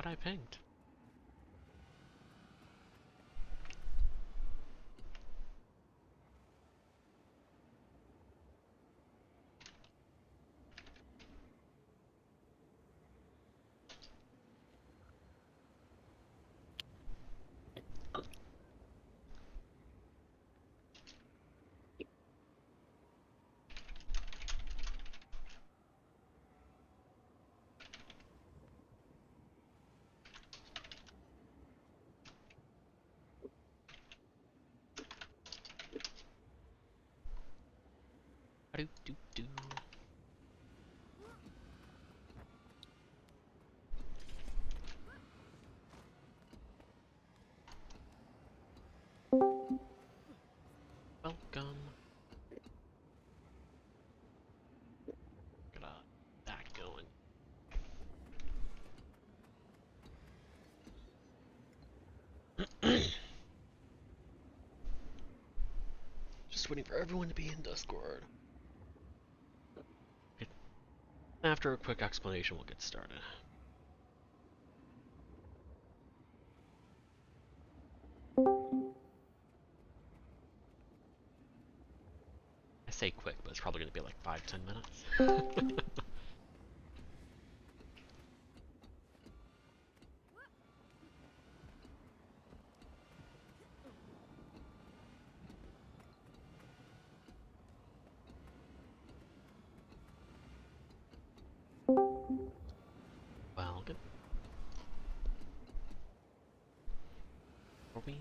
I pinged. Do-do-do. Welcome. Got that going. Just waiting for everyone to be in Discord. After a quick explanation, we'll get started. I say quick, but it's probably going to be like 5-10 minutes. Well, good. Are we?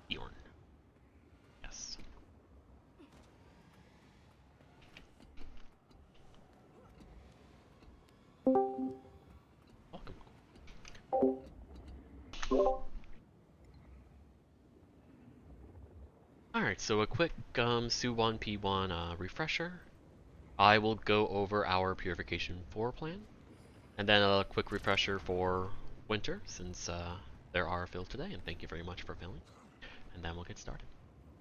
Bjorn. Yes. Welcome. Alright, so a quick Su1 P1 refresher. I will go over our Purification 4 plan, and then a quick refresher for Winter, since there are filled today, and thank you very much for filling. And then we'll get started.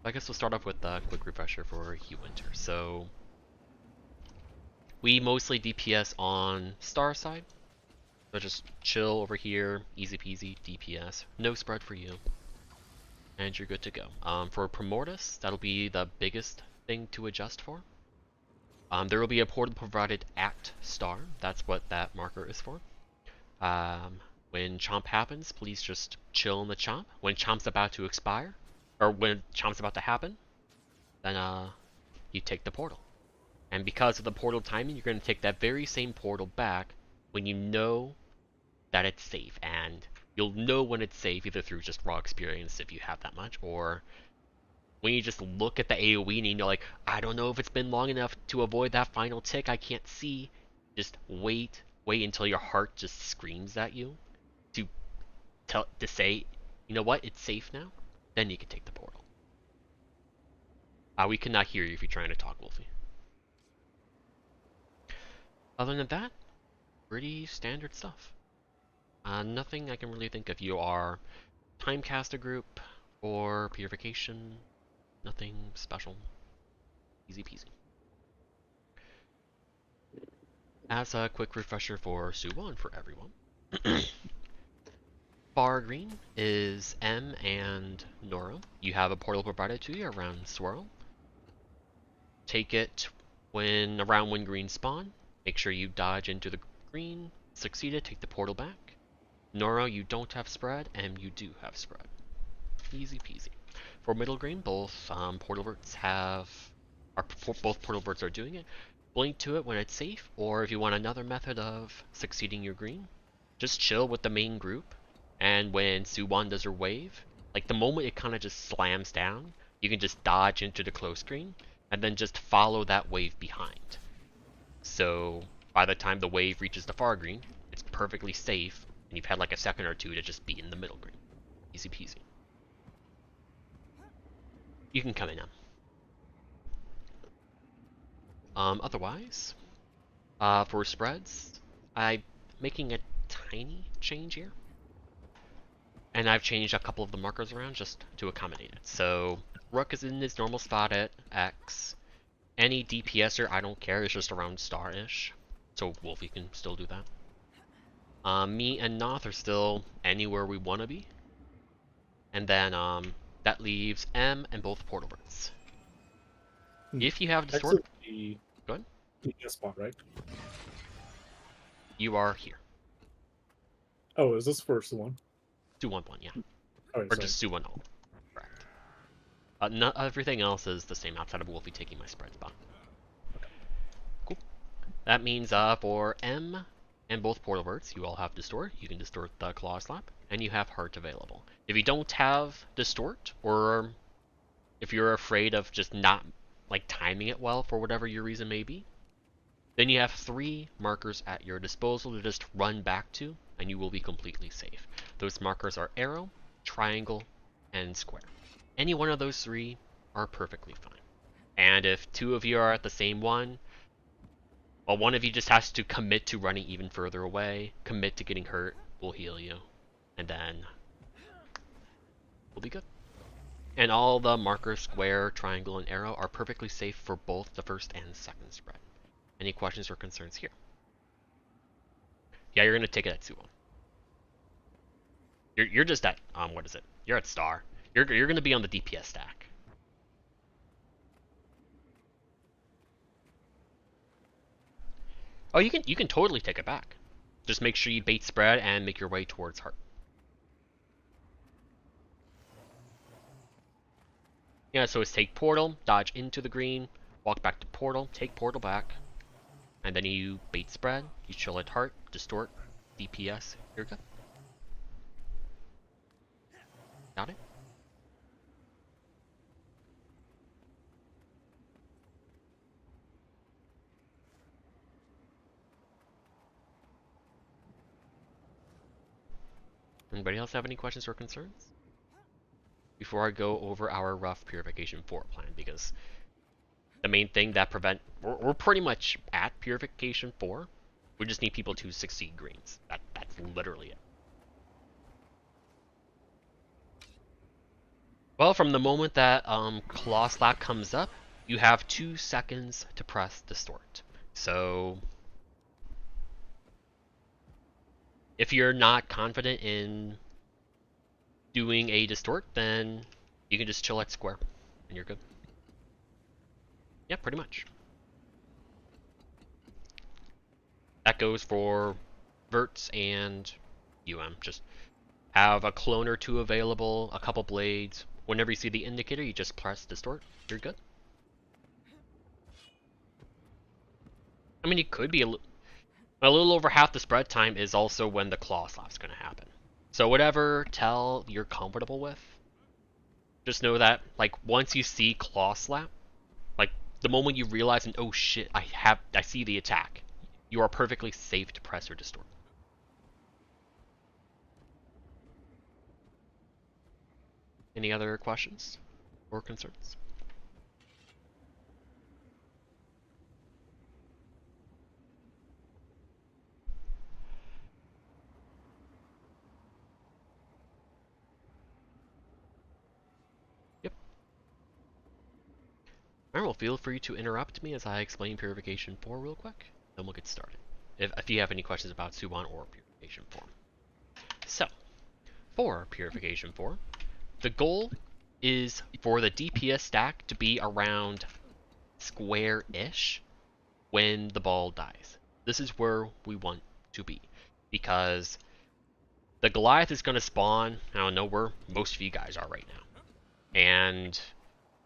I guess we'll start off with a quick refresher for Winter. So we mostly DPS on Star side, so just chill over here, easy peasy DPS, no spread for you, and you're good to go. For Primordius, that'll be the biggest thing to adjust for. There will be a portal provided at Star. That's what that marker is for. When Chomp happens, please just chill in the Chomp. When Chomp's about to expire, or when Chomp's about to happen, then you take the portal. And because of the portal timing, you're going to take that very same portal back when you know that it's safe. And you'll know when it's safe either through just raw experience if you have that much, or when you just look at the AoE and you know, like, I don't know if it's been long enough to avoid that final tick, I can't see. Just wait until your heart just screams at you to say, you know what, it's safe now. Then you can take the portal. We cannot hear you if you're trying to talk, Wolfie. Other than that, pretty standard stuff. Nothing I can really think of. You are Timecaster group or Purification. Nothing special. Easy peasy. As a quick refresher for Su1 for everyone. Far green is M and Noro. You have a portal provided to you around Swirl. Take it around when green spawn. Make sure you dodge into the green. Succeeded, take the portal back. Noro, you don't have spread, and you do have spread. Easy peasy. For middle green, both portal verts both portal verts are doing it. Blink to it when it's safe, or if you want another method of succeeding your green, just chill with the main group. And when Su1 does her wave, like the moment it kind of just slams down, you can just dodge into the close green, and then just follow that wave behind. So by the time the wave reaches the far green, it's perfectly safe, and you've had like a second or two to just be in the middle green. Easy peasy. You can come in now. Otherwise, for spreads, I'm making a tiny change here. And I've changed a couple of the markers around just to accommodate it. So Rook is in his normal spot at X. any DPSer, I don't care, it's just around star-ish. So Wolfie can still do that. Me and Noth are still anywhere we want to be. And then that leaves M and both portal verts. If you have Distort, go ahead. DPS spot, right? You are here. Oh, is this first one? Su-1-1, yeah. Oh, wait, Or just Su-1 all. Correct. Not everything else is the same outside of Wolfie taking my spread spot. Cool. That means for M and both portal verts, you all have Distort. You can Distort the Claw Slap, and you have Heart available. If you don't have Distort, or if you're afraid of just not like timing it well for whatever your reason may be, then you have 3 markers at your disposal to just run back to, and you will be completely safe. Those markers are arrow, triangle, and square. Any one of those 3 are perfectly fine. And if 2 of you are at the same one, well, one of you just has to commit to running even further away, commit to getting hurt, we'll heal you, and then we'll be good. And all the markers, square, triangle, and arrow are perfectly safe for both the first and second spread. Any questions or concerns here? Yeah, you're gonna take it at Su-1. You're just at what is it? You're at star. You're gonna be on the DPS stack. Oh, you can totally take it back. Just make sure you bait spread and make your way towards heart. Yeah, so it's take portal, dodge into the green, walk back to portal, take portal back, and then you bait spread, you chill at heart, distort, DPS, you're good. Got it? Anybody else have any questions or concerns? Before I go over our rough Purification 4 plan, because the main thing that we're pretty much at Purification 4. We just need people to succeed greens. That's literally it. Well, from the moment that Claw Slap comes up, you have 2 seconds to press Distort. So if you're not confident in doing a Distort, then you can just chill at square, and you're good. Yeah, pretty much. That goes for Verts and UM. Just have a clone or 2 available, a couple blades. Whenever you see the indicator, you just press Distort. You're good. I mean, it could be a little over half the spread time is also when the Claw Slap's going to happen. So whatever tell you're comfortable with, just know that, like, once you see Claw Slap, like, the moment you realize, and oh shit, I see the attack, you are perfectly safe to press or Distort. Any other questions or concerns? Yep. Alright, well, feel free to interrupt me as I explain Purification 4 real quick, then we'll get started. If you have any questions about Su-1 or Purification 4. So, for Purification 4, the goal is for the DPS stack to be around square-ish when the ball dies. This is where we want to be, because the Goliath is going to spawn, I don't know where most of you guys are right now, and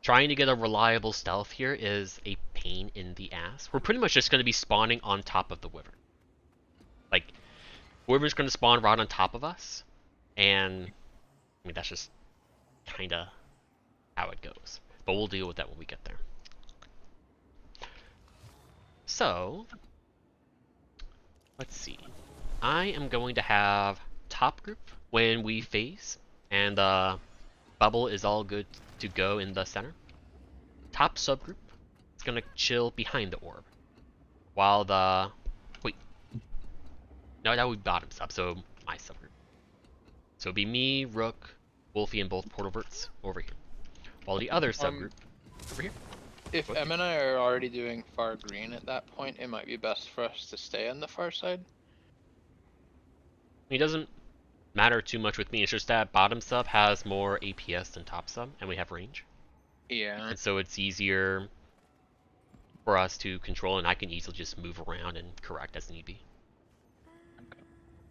trying to get a reliable stealth here is a pain in the ass. We're pretty much just going to be spawning on top of the Wyvern. Like, Wyvern's going to spawn right on top of us, and I mean, that's just kind of how it goes. But we'll deal with that when we get there. So, let's see. I am going to have top group when we phase, and the bubble is all good to go in the center. Top subgroup is going to chill behind the orb, while the... Wait. No, that would be bottom sub, so my subgroup. So it'd be me, Rook, Wolfie, and both portal verts over here. While the other subgroup over here. If Okay. Em and I are already doing far green at that point, it might be best for us to stay on the far side. It doesn't matter too much with me. It's just that bottom sub has more APS than top sub, and we have range, Yeah. and so it's easier for us to control, and I can easily just move around and correct as need be.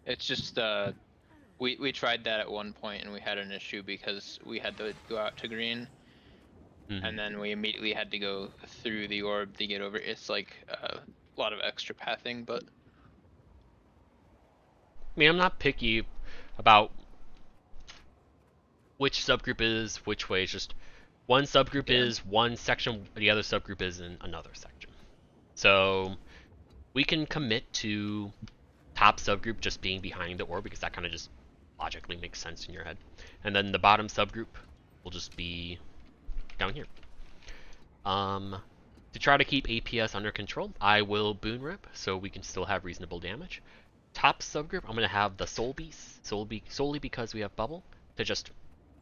It's just we tried that at one point and we had an issue because we had to go out to green and then we immediately had to go through the orb to get over. It's like a lot of extra pathing, but I mean, I'm not picky about which subgroup is which way. It's just one subgroup yeah. is one section, the other subgroup is in another section. So we can commit to top subgroup just being behind the orb because that kind of just logically makes sense in your head. And then the bottom subgroup will just be down here. To try to keep APS under control, I will Boon Rip so we can still have reasonable damage. Top subgroup, I'm going to have the Soul Beast, solely because we have Bubble, to just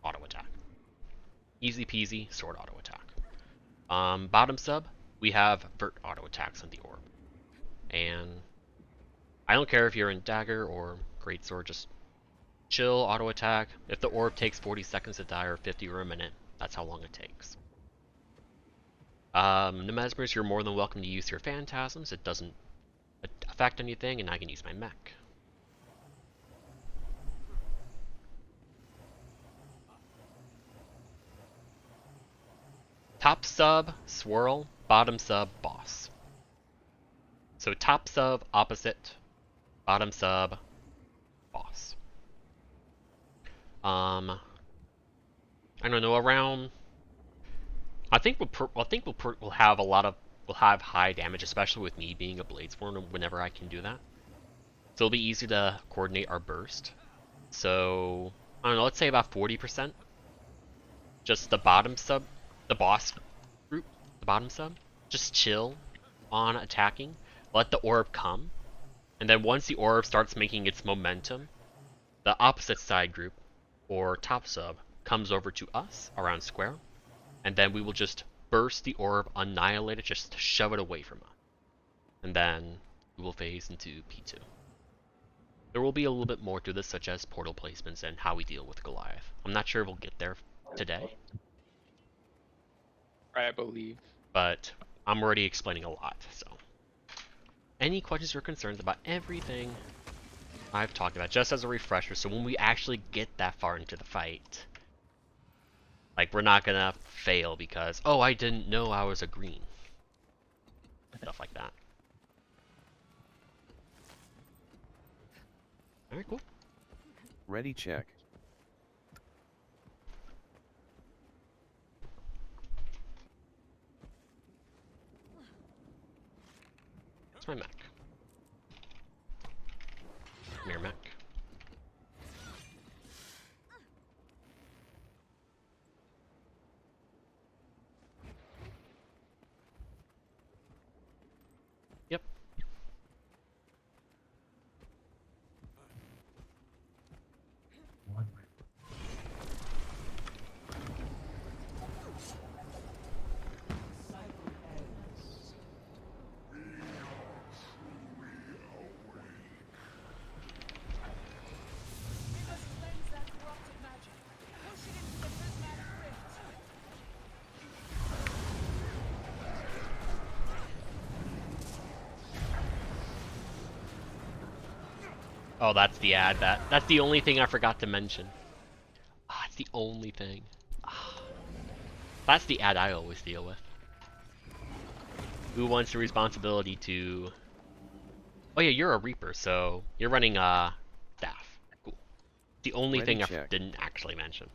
auto attack. Easy peasy, sword auto attack. Bottom sub, we have Vert auto attacks on the orb. And I don't care if you're in Dagger or Greatsword, just chill, auto attack. If the orb takes 40 seconds to die or 50 or a minute, that's how long it takes. Nemesmers, you're more than welcome to use your Phantasms. It doesn't affect anything, and I can use my mech. Top sub, Swirl. Bottom sub, Boss. So top sub, opposite. Bottom sub, Boss. I don't know, around. I think we'll have we'll have high damage, especially with me being a Bladesworn whenever I can do that. So it'll be easy to coordinate our burst. So I don't know, let's say about 40%. Just the bottom sub, the boss group, the bottom sub, just chill on attacking. Let the orb come, and then once the orb starts making its momentum, the opposite side group or top sub comes over to us around square, and then we will just burst the orb, annihilate it, just shove it away from us. And then we will phase into P2. There will be a little bit more to this, such as portal placements and how we deal with Goliath. I'm not sure we'll get there today, I believe. but I'm already explaining a lot, so. Any questions or concerns about everything I've talked about, just as a refresher, so when we actually get that far into the fight, like, we're not gonna fail because, oh, I didn't know I was a green. Stuff like that. Alright, cool. Ready, check. That's my mech. Mirror mech. Yep. Oh, that's the ad. That's the only thing I forgot to mention. Ah, it's the only thing. Ah. That's the ad I always deal with. Who wants the responsibility to... Oh yeah, you're a Reaper, so you're running staff. Cool. The only Ready, thing I check. didn't actually mention.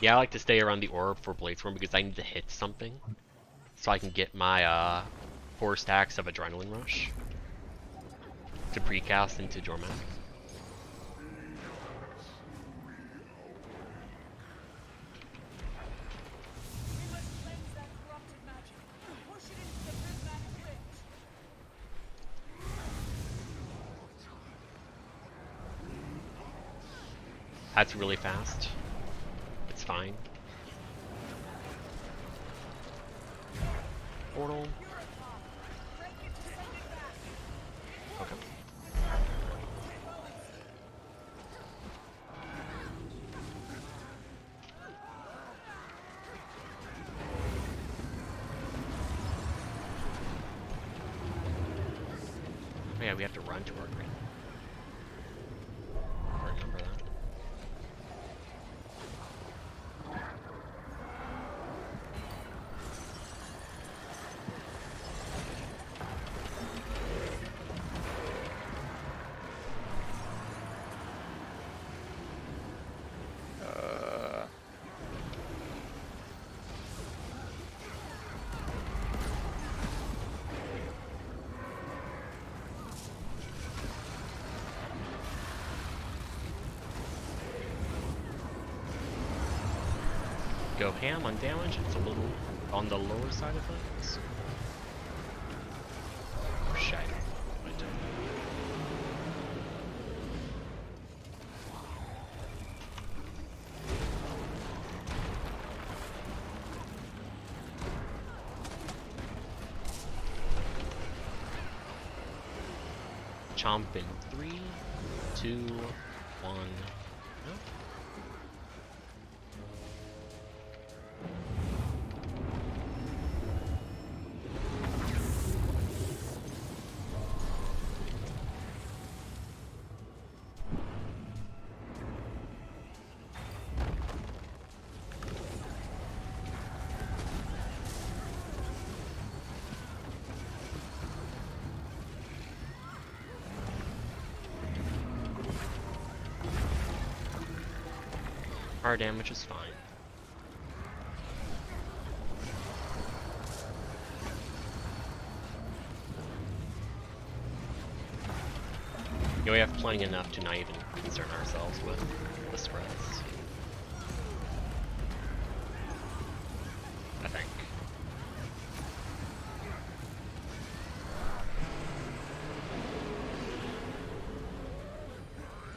Yeah, I like to stay around the orb for Bladesworn because I need to hit something so I can get my 4 stacks of Adrenaline Rush to precast into Jormac. That's really fast. It's fine. Portal. Okay. Oh yeah, we have to run to our green. I remember that. Go ham on damage, it's a little on the lower side of things. Oh shit. Right down. Chomp in 3, 2, 1. No? Our damage is fine. Yeah, we have plenty enough to not even concern ourselves with the spreads. I think.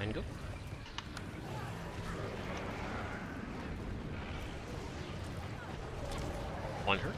And go. One hurt.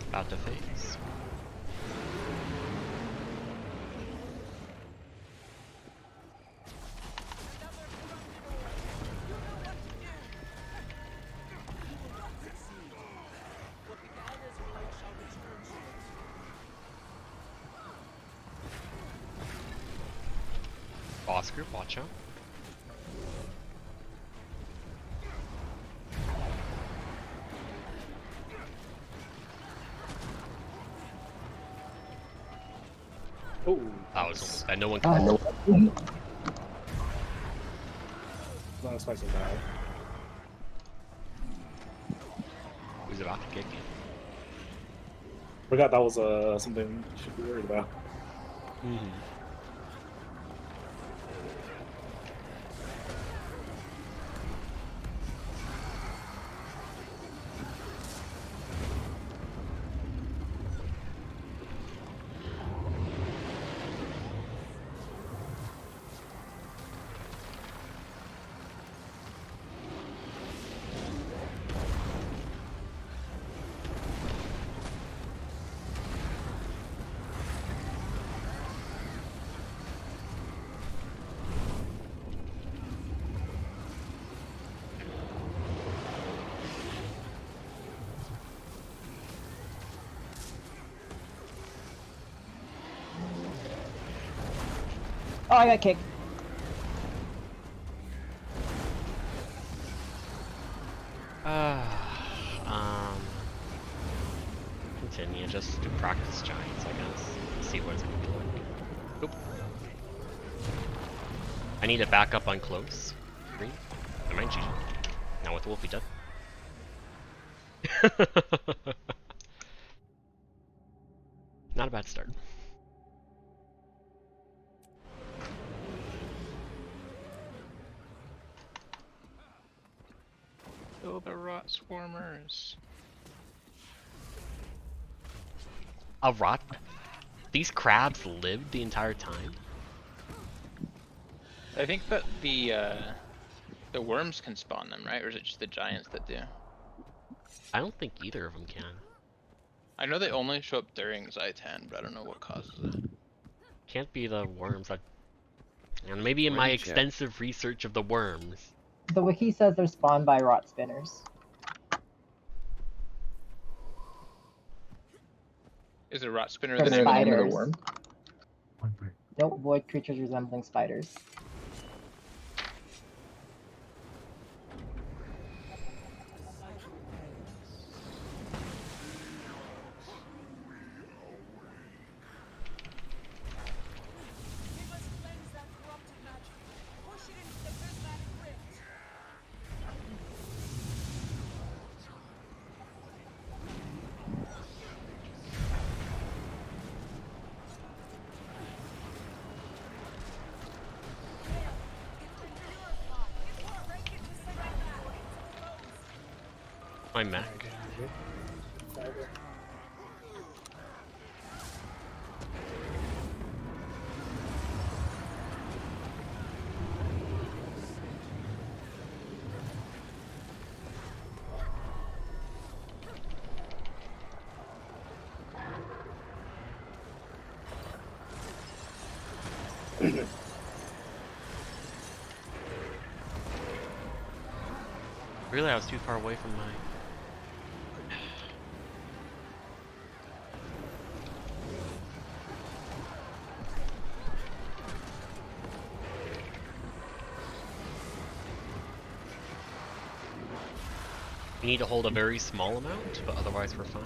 About to phase. Boss group, watch out. Oh, That was almost bad. No one Ah, can. no. not expecting that. Who's about to kick you? Forgot that was something you should be worried about. Mm-hmm. Oh, I got kicked. Continue just to practice giants, I guess. See what it's gonna be like. Oop. I need to back up on close. Green. Never mind, GG. Now with Wolfie dead. Not a bad start. Oh, the rot swarmers. A rot? These crabs lived the entire time? I think that the worms can spawn them, right? Or is it just the giants that do? I don't think either of them can. I know they only show up during Zaitan, but I don't know what causes it. Can't be the worms. And maybe in my Ready, check. extensive research of the worms. The wiki says they're spawned by rot spinners. Is a rot spinner They're the name of the spiders. worm? Nope, void creatures resembling spiders. My Mac. Really, I was too far away from my... We need to hold a very small amount, but otherwise we're fine.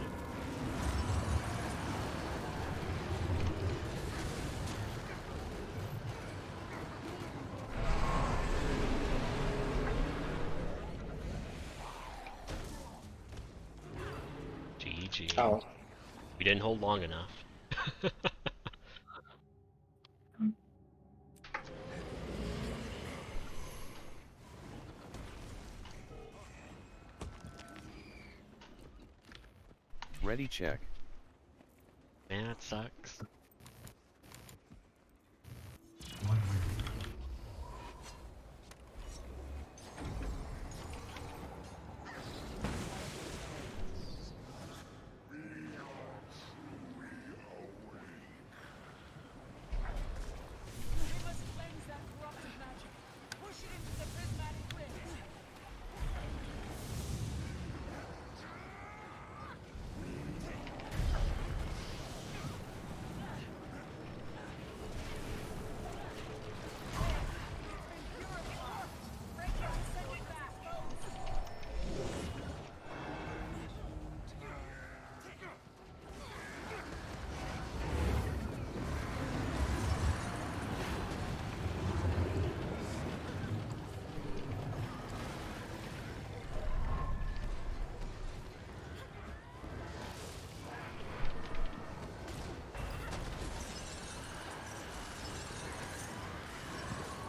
GG. Oh. We didn't hold long enough. Ready, check. Man, that sucks.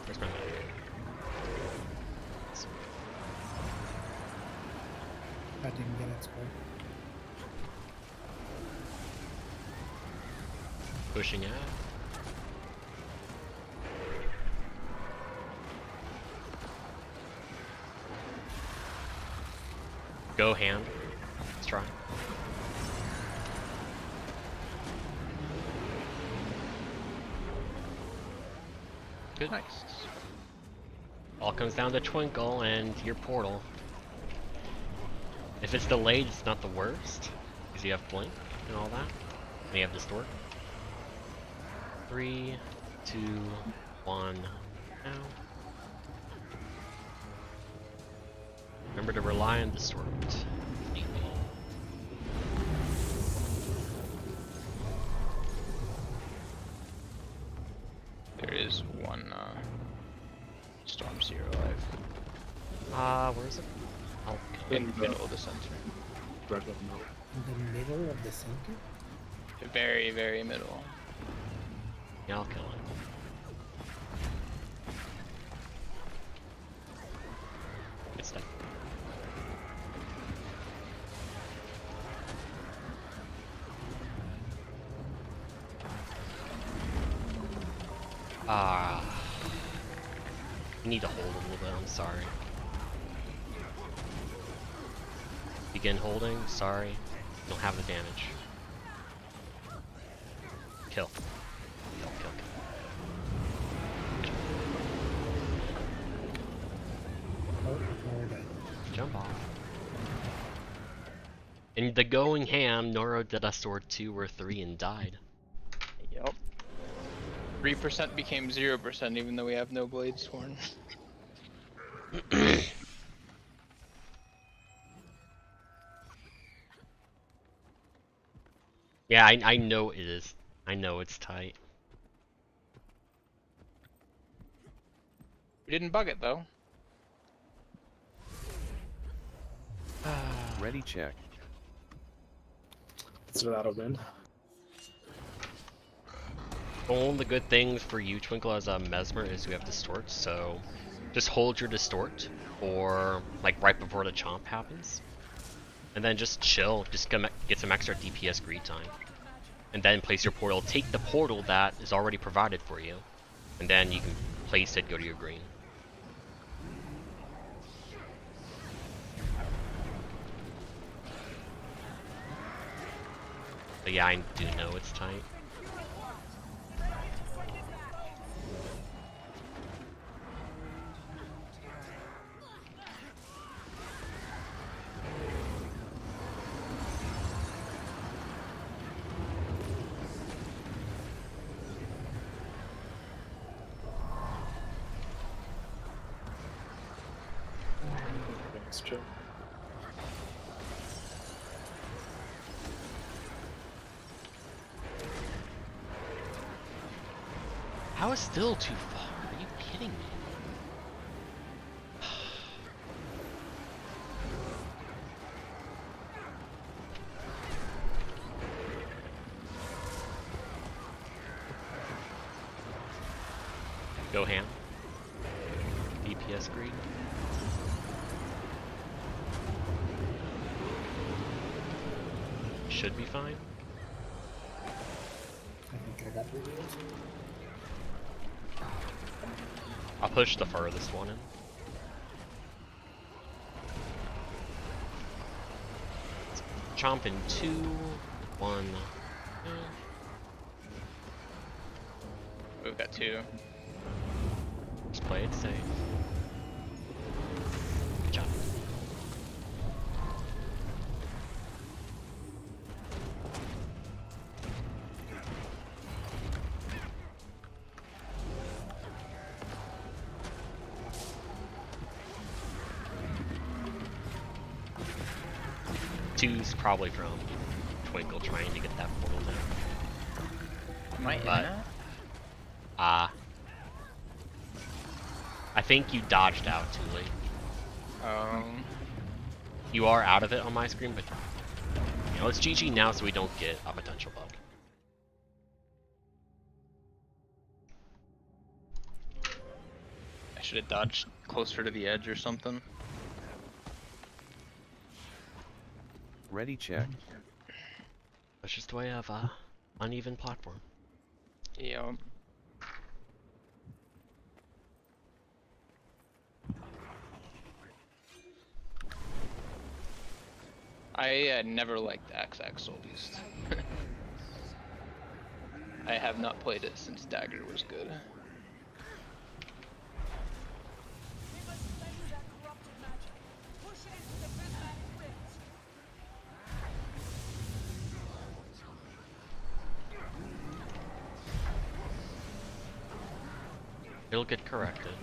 Where's my Mac? I didn't get it, sorry. Pushing out. Go hand. Let's try. Good. Nice. All comes down to Twinkle and your portal. If it's delayed, it's not the worst, because you have Blink and all that. And you have Distort. 3, 2, 1 now. Remember to rely on Distort. Need be. There is one Storm Zero life. Where is it? Oh, In the middle of the center. Red button, no. In the middle of the center? The very, very middle. yeah, I'll kill it. Good stuff. You need to hold a little bit, I'm sorry. Begin holding, sorry. Don't have the damage. Kill. Kill, kill, kill. Oh, we're dead. Jump off. In the going ham, Noro did a sword 2 or 3 and died. Yep. 3% became 0% even though we have no blade sworn. Yeah, I know it is. I know it's tight. We didn't bug it though. Ready check. So that'll win. One of the good things for you, Twinkle, as a Mesmer is you have Distort, so just hold your Distort, or like right before the chomp happens. And then just chill, just get some extra DPS greed time. And then place your portal, take the portal that is already provided for you. And then you can place it, go to your green. But yeah, I do know it's tight. Let's chill. How is still too far? Are you kidding me? Go ham. DPS greed. Should be fine. I think I got revealed. I'll push the furthest one in. Chomp in 2, 1. We've got 2. Just play it safe. Good job. Two's probably from Twinkle trying to get that portal down. Am I in But- that? I think you dodged out too late. You are out of it on my screen, but you know, it's GG now so we don't get a potential bug. I should have dodged closer to the edge or something. Ready check. That's just the way of uneven platform. Yeah. I never liked Axe Soul Beast. I have not played it since Dagger was good. It'll get corrected.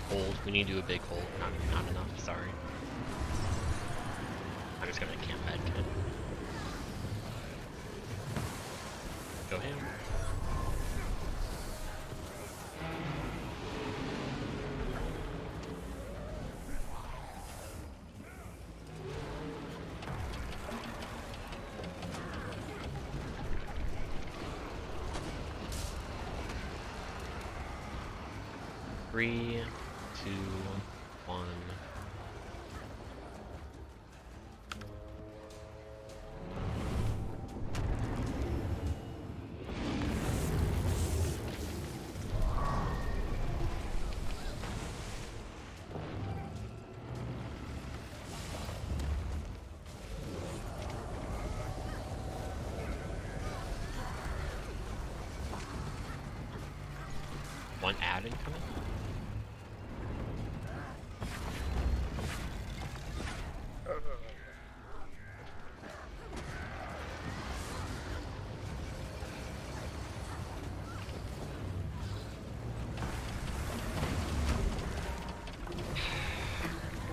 Hold. We need to do a big hold. Not enough. Sorry. I'm just gonna camp med kit. Go ham. Three, two, one. One add incoming?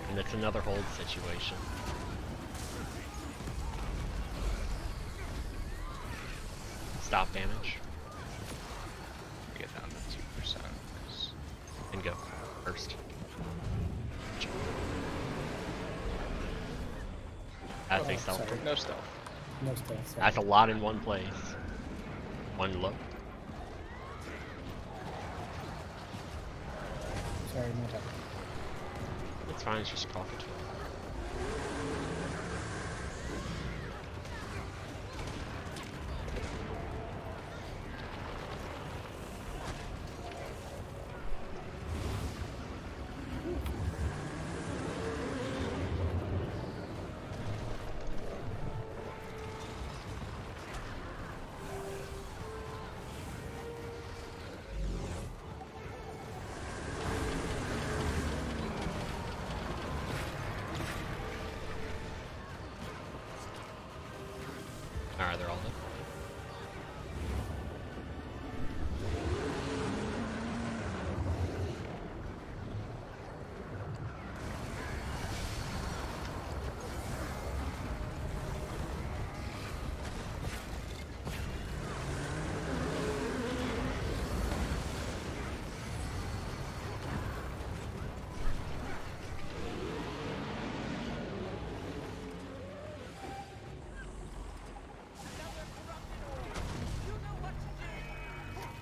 And it's another hold situation. Stop damage. Get down to 2%. And go. First. That's a stealth. sorry. No stealth. No stealth. Sorry. That's a lot in one place. One low. Sorry, no time. It's fine, it's just profit. Alright, they're all done.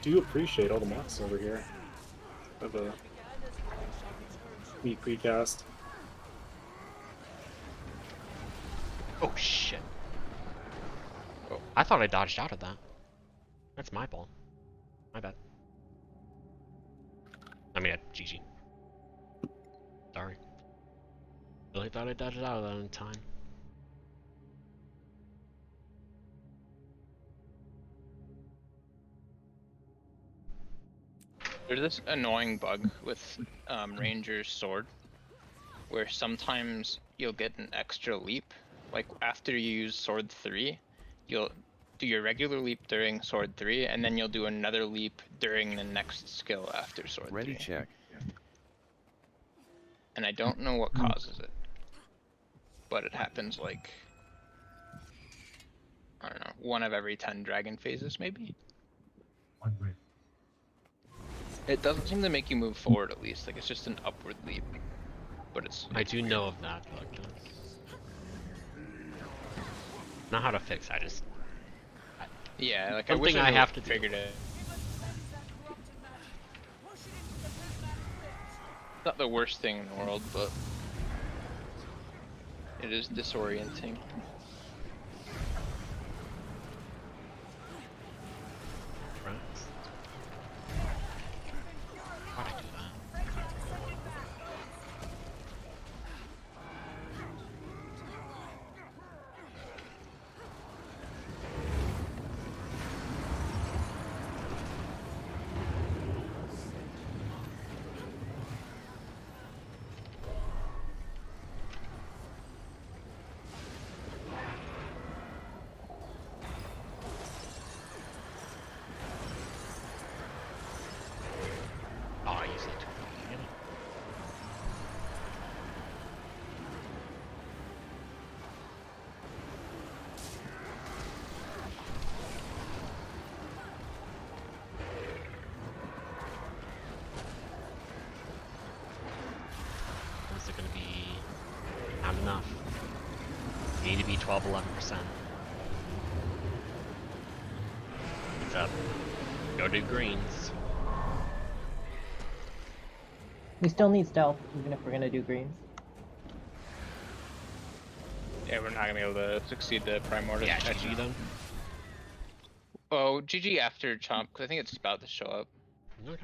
Do appreciate all the mods over here. Have a neat precast. Oh shit. Oh, I thought I dodged out of that. That's my ball. My bad. I mean, GG. Sorry. Really thought I dodged out of that in time. There's this annoying bug with Ranger's sword, where sometimes you'll get an extra leap. Like after you use sword 3, you'll do your regular leap during sword 3, and then you'll do another leap during the next skill after sword Ready 3. check. And I don't know what causes it, but it happens like, I don't know, 1 of every 10 dragon phases maybe? It doesn't seem to make you move forward at least, like it's just an upward leap. But it's I do know of that bug. Not how to fix. I just Yeah, like I something wish I have to do. figured it. Not the worst thing in the world, but it is disorienting. Why'd I do that? Oh, I used it too early. Damn it. Is it gonna be not enough? You need to be 12-11%. What's up? Go do greens. We still need stealth, even if we're gonna do greens. Yeah, we're not gonna be able to succeed the Primordial. Yeah, GG then. Oh, GG after Chomp, because I think it's about to show up. Okay.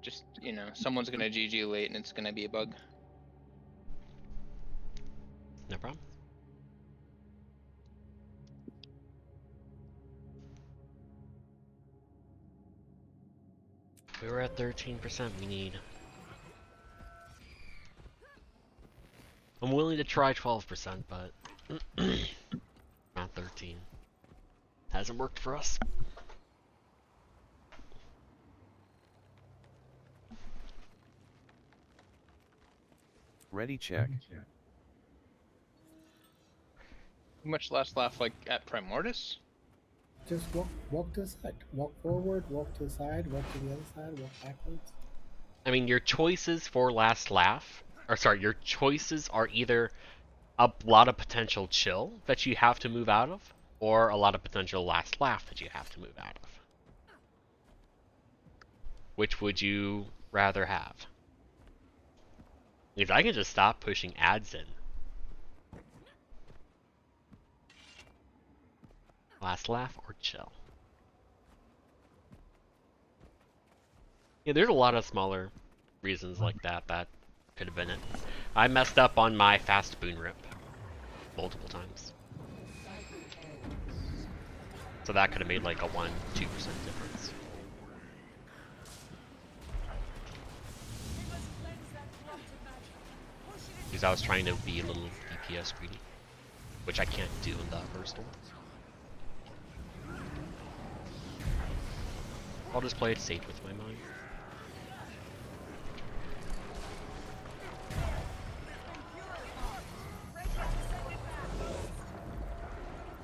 Just, you know, someone's gonna GG late and it's gonna be a bug. No problem. We were at 13%. We need. I'm willing to try 12%, but not 13. Hasn't worked for us. Ready check. Much less laugh like at Primordis? Just walk to the side. Walk forward, walk to the side, walk to the other side, walk backwards. I mean, your choices for last laugh, or sorry, your choices are either a lot of potential chill that you have to move out of, or a lot of potential last laugh that you have to move out of. Which would you rather have? If I can just stop pushing ads in. Last laugh or chill? Yeah, there's a lot of smaller reasons like that that could have been it. I messed up on my fast boon rip multiple times. So that could have made like a 1-2% difference. Because I was trying to be a little DPS greedy, which I can't do in the first one. I'll just play it safe with my mind.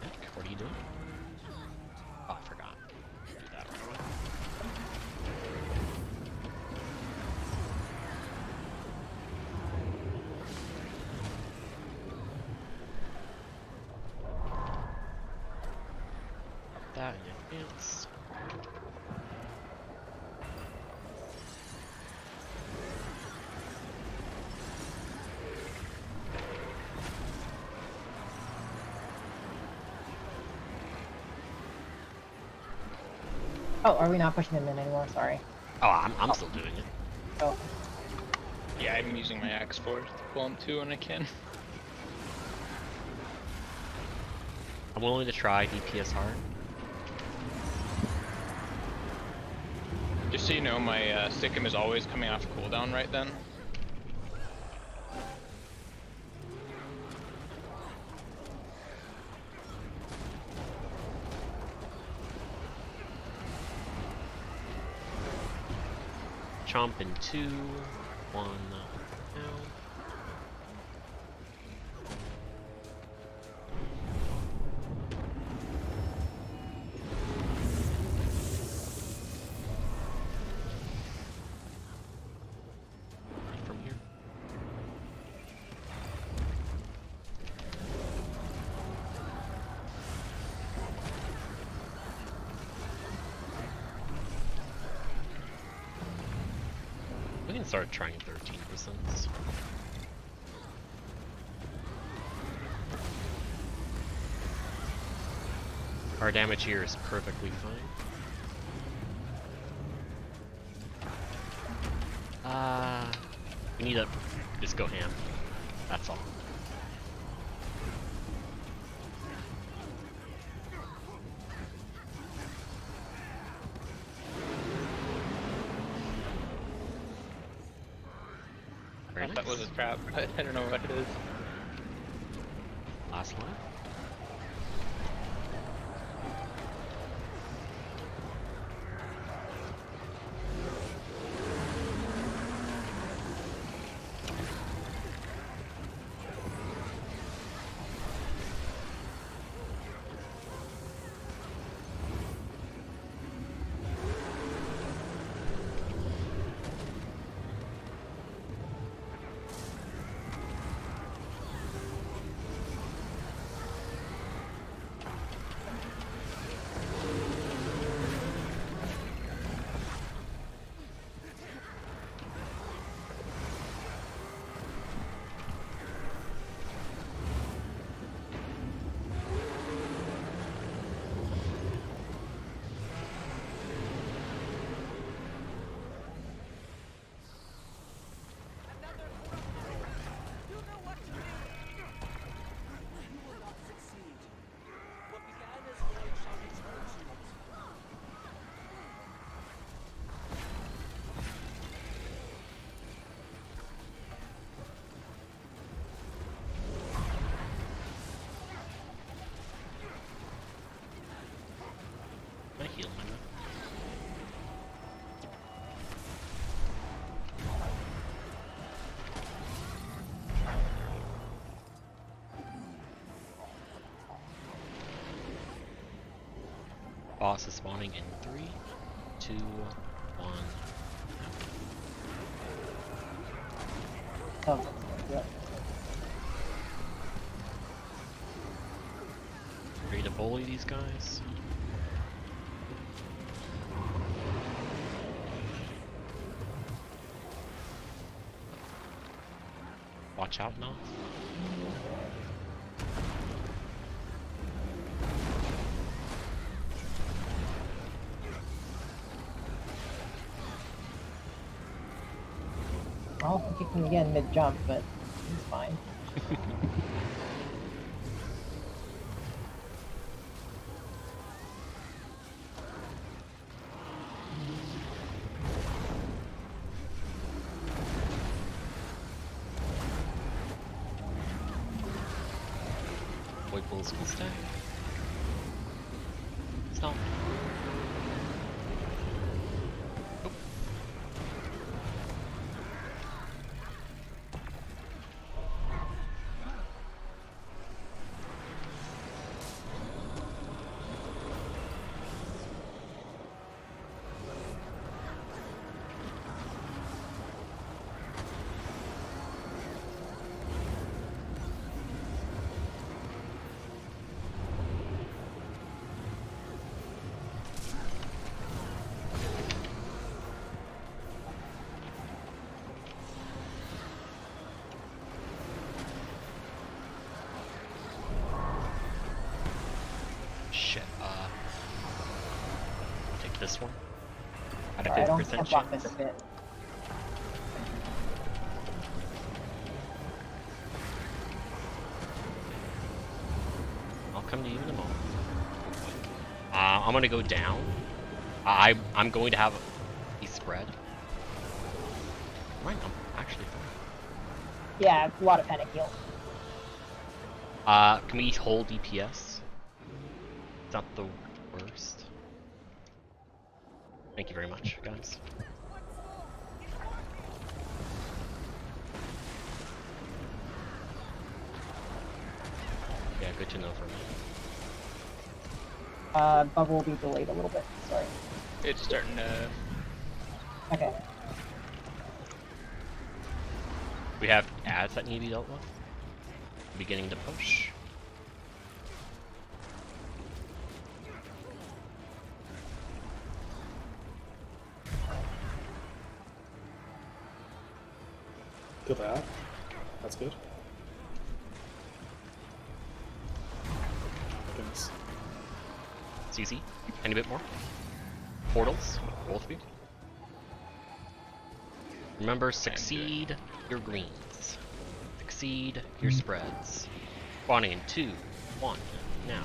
Heck, what are you doing? Oh, I forgot. Do that right away. That in advance. Oh, are we not pushing him in anymore? Sorry. Oh, I'm still doing it. Oh, Yeah, I'm using my axe for to pull him too when I can. I'm willing to try DPS hard. Just so you know, my Stickum is always coming off cooldown right then. Chomp in 2, 1 now. From here. We can start trying 13%. Our damage here is perfectly fine. We need to just go ham. That's all. I thought that was a trap, but I don't know what it is. Last one. I heal him. Boss is spawning in 3, 2, 1. Oh, yeah. Ready to bully these guys? Watch out now. I'll kick him again mid-jump, but he's fine. Void Bulls can stay. Stop. Oop. Shit, take this one. At a Alright, I don't 50% have block chance. this a bit. I'll come to you in a moment. I'm gonna go down. I'm going to have a spread. Right, I'm actually fine. Yeah, a lot of panic heal. Can we each hold DPS? It's not the worst. Thank you very much, guys. Yeah, good to know for me. Bubble will be delayed a little bit, sorry. It's starting to. Okay. We have ads that need to be dealt with. Beginning to push. Feel that. That's good. Goodness. It's easy. Tiny bit more. Portals, both of you. Remember, succeed your greens. Succeed your spreads. Spawning in 2, 1, now.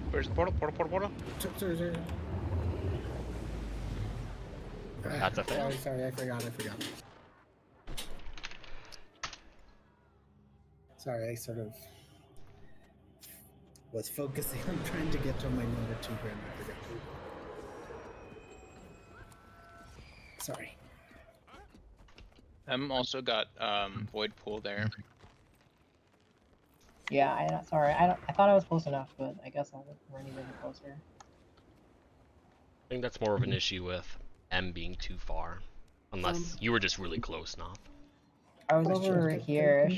Where's the portal? Portal. Sorry. That's a fail. Sorry, I forgot. Sorry, I sort of was focusing on trying to get to my number 2 grand. I forgot to. Sorry. Also got void pool there. Yeah, sorry. I thought I was close enough, but I guess I weren't even closer. I think that's more of an issue with M being too far. Unless you were just really close, Noth. I was over here.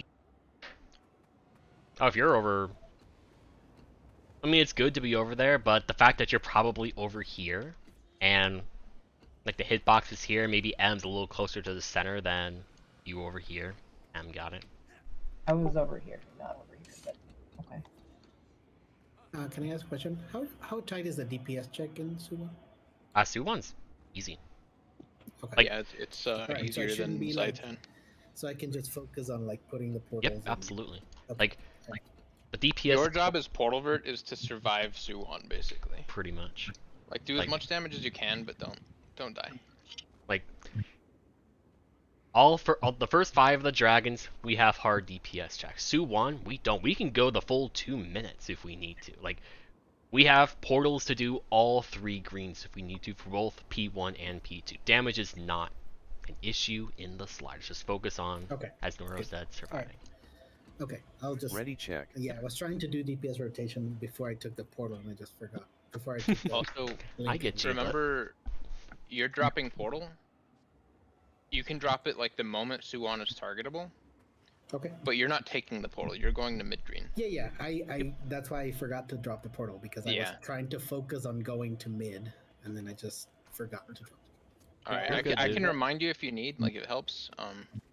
Oh, if you're over... I mean, it's good to be over there, but the fact that you're probably over here, and like the hitbox is here, maybe M's a little closer to the center than you over here. M got it. I was over here, not over here, but okay. Can I ask a question? How tight is the DPS check in Suwon? Suwon's easy. Okay. Like- Yeah, it's Alright, so easier it shouldn't than be Side like- 10. So I can just focus on like putting the portals. Yep, absolutely. Okay. Like, the DPS... Your job as portal vert is to survive Suwon, basically. Pretty much. Like, do Like- as much damage as you can, but don't die. Like, the first 5 of the dragons, we have hard DPS checks. Suwon, we don't. We can go the full 2 minutes if we need to. Like, we have portals to do all 3 greens if we need to for both P1 and P2. Damage is not an issue in the slightest. Just focus on, Okay. as Noro said, surviving. Okay, I'll just. Ready check. Yeah, I was trying to do DPS rotation before I took the portal and I just forgot. Before I took the Also, I get you. remember, you're dropping portal. You can drop it like the moment Suwon is targetable, Okay. but you're not taking the portal. You're going to mid green. Yeah. I that's why I forgot to drop the portal because I was Yeah. trying to focus on going to mid and then I just forgot to drop it. All right, you're good, I dude. can remind you if you need. Like, it helps.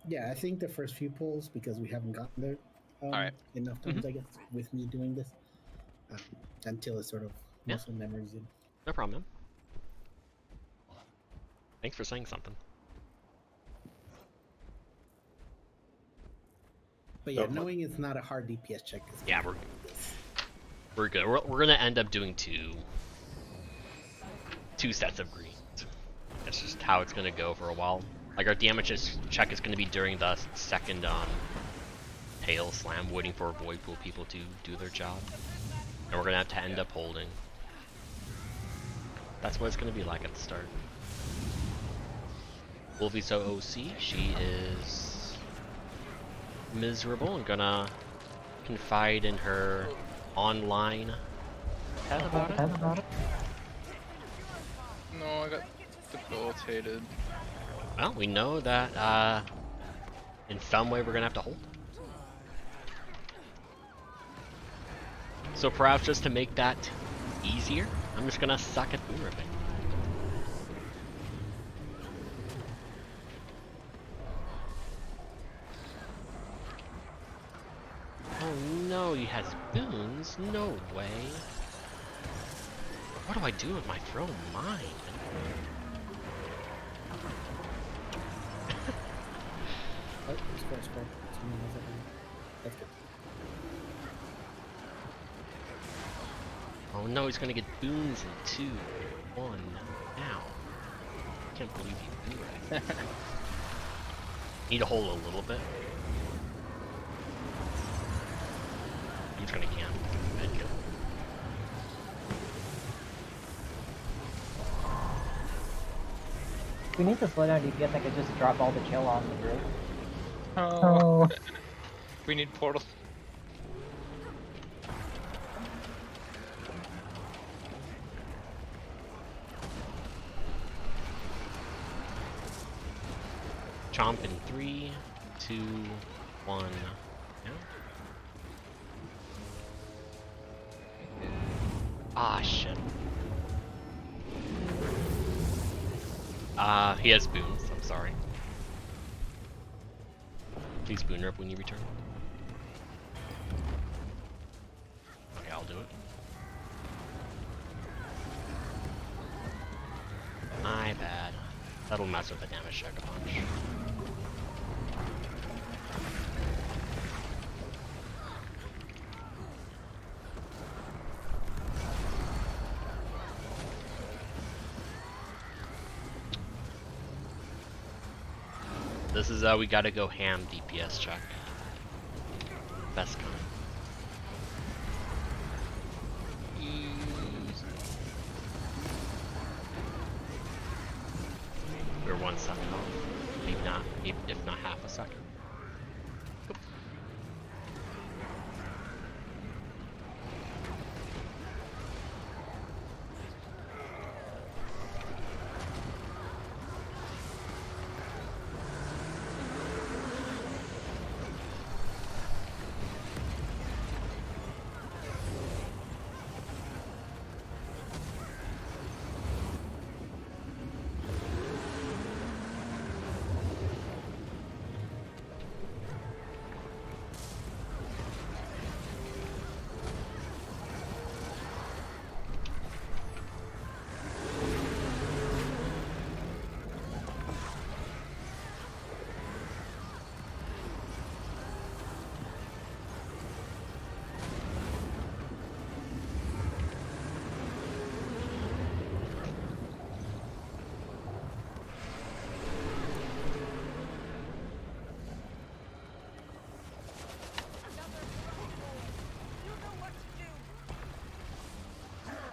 Yeah, I think the first few pulls because we haven't gotten there Alright. enough times, I guess, with me doing this until it's sort of Yeah. muscle memories in. No problem. Thanks for saying something. But yeah, Okay. knowing it's not a hard DPS check. Is Yeah, good. This. We're good. We're gonna end up doing two sets of greens. That's just how it's gonna go for a while. Like, our damage check is gonna be during the second tail slam, waiting for void pool people to do their job, and we're gonna have to end up holding. That's what it's gonna be like at the start. Wolviso OC, she is miserable and gonna confide in her online head about it. No, I got debilitated. Well, we know that in some way we're gonna have to hold. So perhaps just to make that easier, I'm just gonna suck at boom ripping. Oh no, he has boons? No way. What do I do with my throw mine? Oh, score. That's good. Oh no, he's gonna get boons in 2, 1, now. Can't believe you do that. Need to hold a little bit. He's gonna camp. Thank you. If we need to slow down DPS, I could just drop all the chill on the group. Oh. We need portal. Chomp in 3, 2, 1, now. Ah, shit. He has boons, I'm sorry. Please boon her up when you return. Okay, I'll do it. My bad. That'll mess with the damage check a bunch. This is we gotta go ham DPS check. Best kind. We're 1 second off. Maybe not, if not half a second.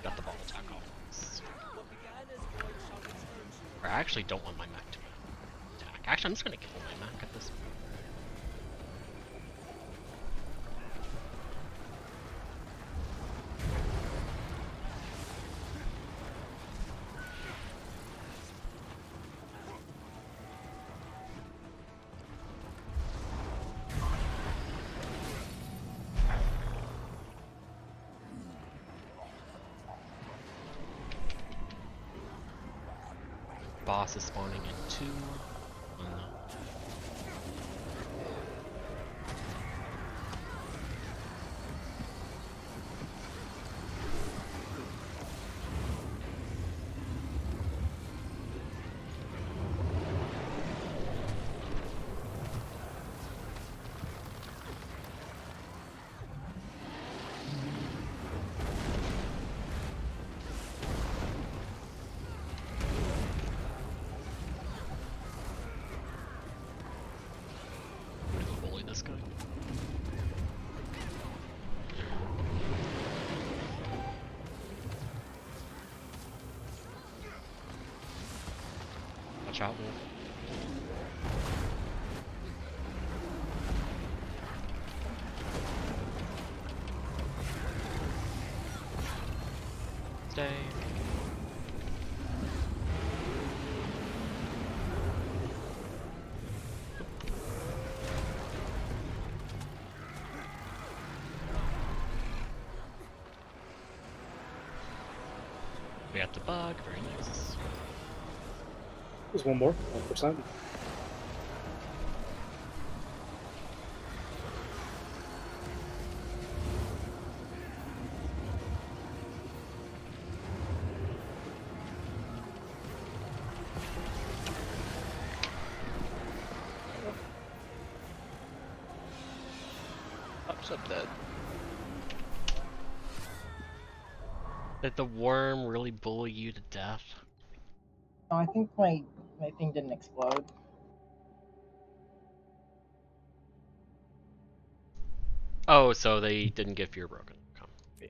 Got the ball attack off. I actually don't want my mech to attack. Actually, I'm just gonna kill my mech at this point. Boss is spawning in 2. Oh no. This guy. Watch out, Wolf. Stay. We got the bug, very nice. There's one more, 1%. Pops up dead. Did the worm really bully you to death? Oh, I think my thing didn't explode. Oh, so they didn't get fear broken. Come. Yeah.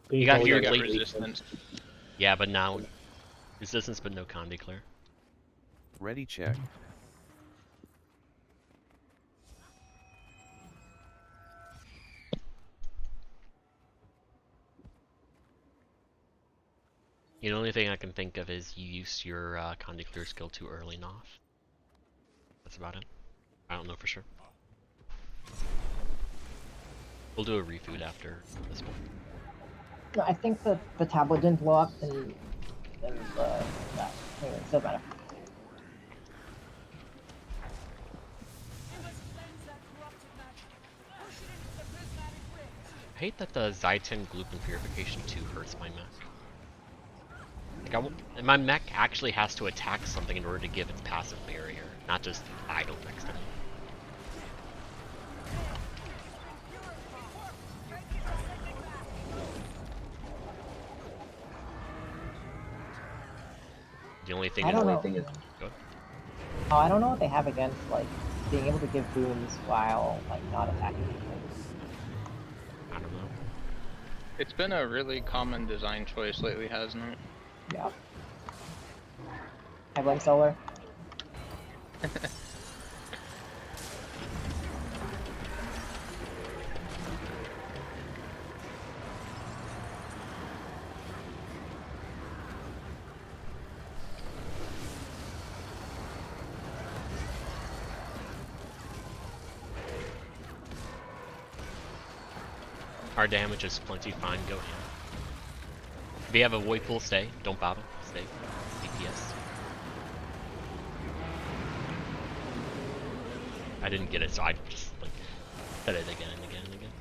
You got here got late. resistance. Yeah, but now resistance, but no con declare. Ready check. The only thing I can think of is you use your con declare skill too early, Noth. That's about it. I don't know for sure. We'll do a refood after this one. No, I think the tablet didn't blow up and that. Anyway, it still matter. I hate that the Zyton gluten purification 2 hurts my mech. Like my mech actually has to attack something in order to give its passive barrier, not just idle next to me. The only thing I don't know. Go. Oh, I don't know what they have against like being able to give booms while like not attacking people. I don't know. It's been a really common design choice lately, hasn't it? Yeah. I blame solar. Our damage is plenty fine, go in. If you have a void pool, stay. Don't bother. Stay. DPS. I didn't get it, so I just like said it again and again and again.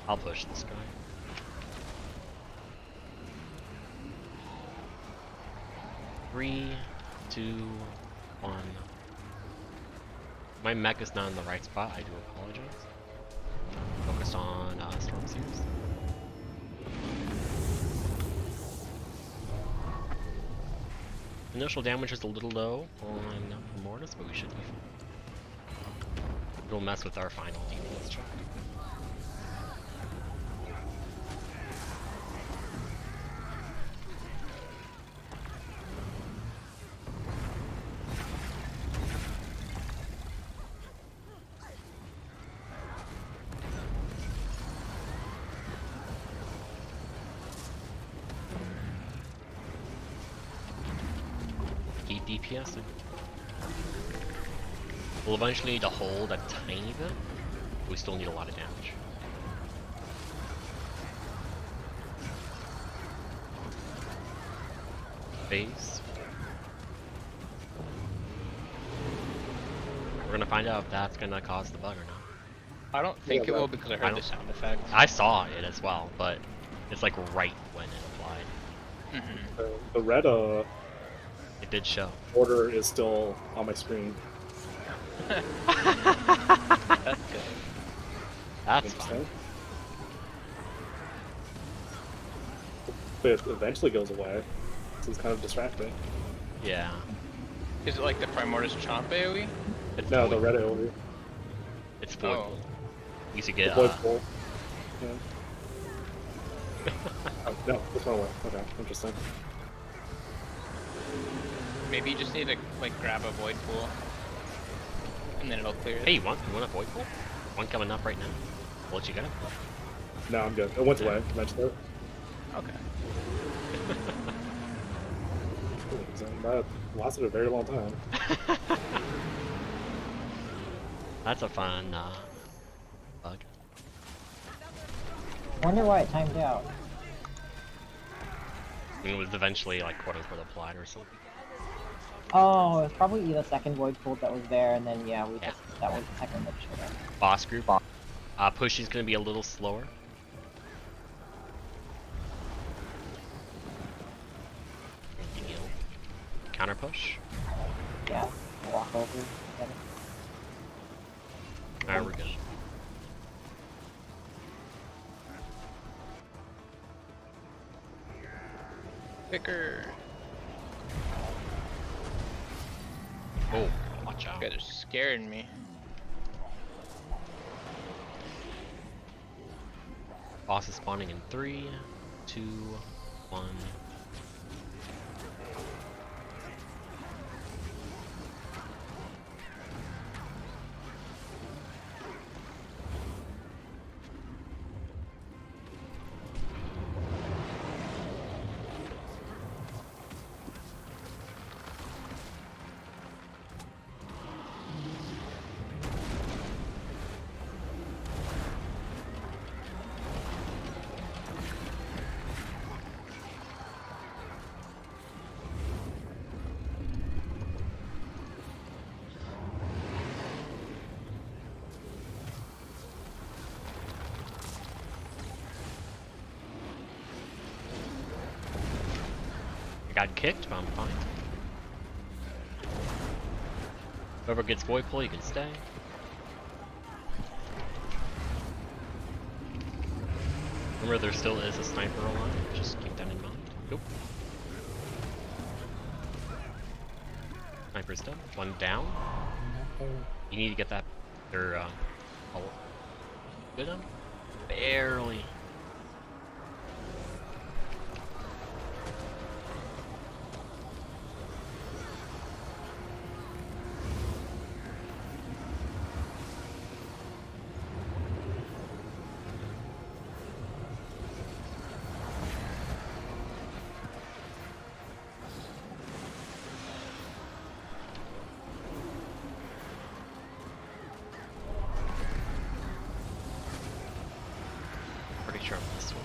I'll push this guy. Three, 2, 1. My mech is not in the right spot, I do apologize. Focus on Storm Seers. Initial damage is a little low on Mortis, but we should be fine. It'll mess with our final DPS check. Keep DPSing. We'll eventually need to hold a tiny bit, but we still need a lot of damage. Phase. We're gonna find out if that's gonna cause the bug or not. I don't think it will because I heard the sound effect. I saw it as well, but it's like right when it applied. The red It did show. order is still on my screen. That's good. That's Interesting. fine. But it eventually goes away. So it's kind of distracting. Yeah. Is it like the Primordius Chomp AoE? It's No, the void. red order. It's void. Oh. We used to The get void pool. Yeah. Oh, no, this one away. Okay, interesting. Maybe you just need to like grab a void pool, and then it'll clear it. Hey, you want a void pool? One coming up right now. I'll let you go. No, I'm good. It went away eventually. Okay. That lasted a very long time. That's a fun bug. Wonder why it timed out. I mean, it was eventually like quote unquote applied or something. Oh, it was probably the second void pool that was there, and then yeah, that was the second that showed up. Boss group. Pushing's gonna be a little slower. Heal. Counter push. Yeah, walk over. Get it. Alright, we're good. Picker. Oh, watch out. You guys are scaring me. Boss is spawning in 3, 2, 1. Got kicked, but I'm fine. Whoever gets void pull, you can stay. Remember, there still is a sniper alive. Just keep that in mind. Nope. Sniper's dead. One down. You need to get that. They're good on? Barely. Pretty sure on this one.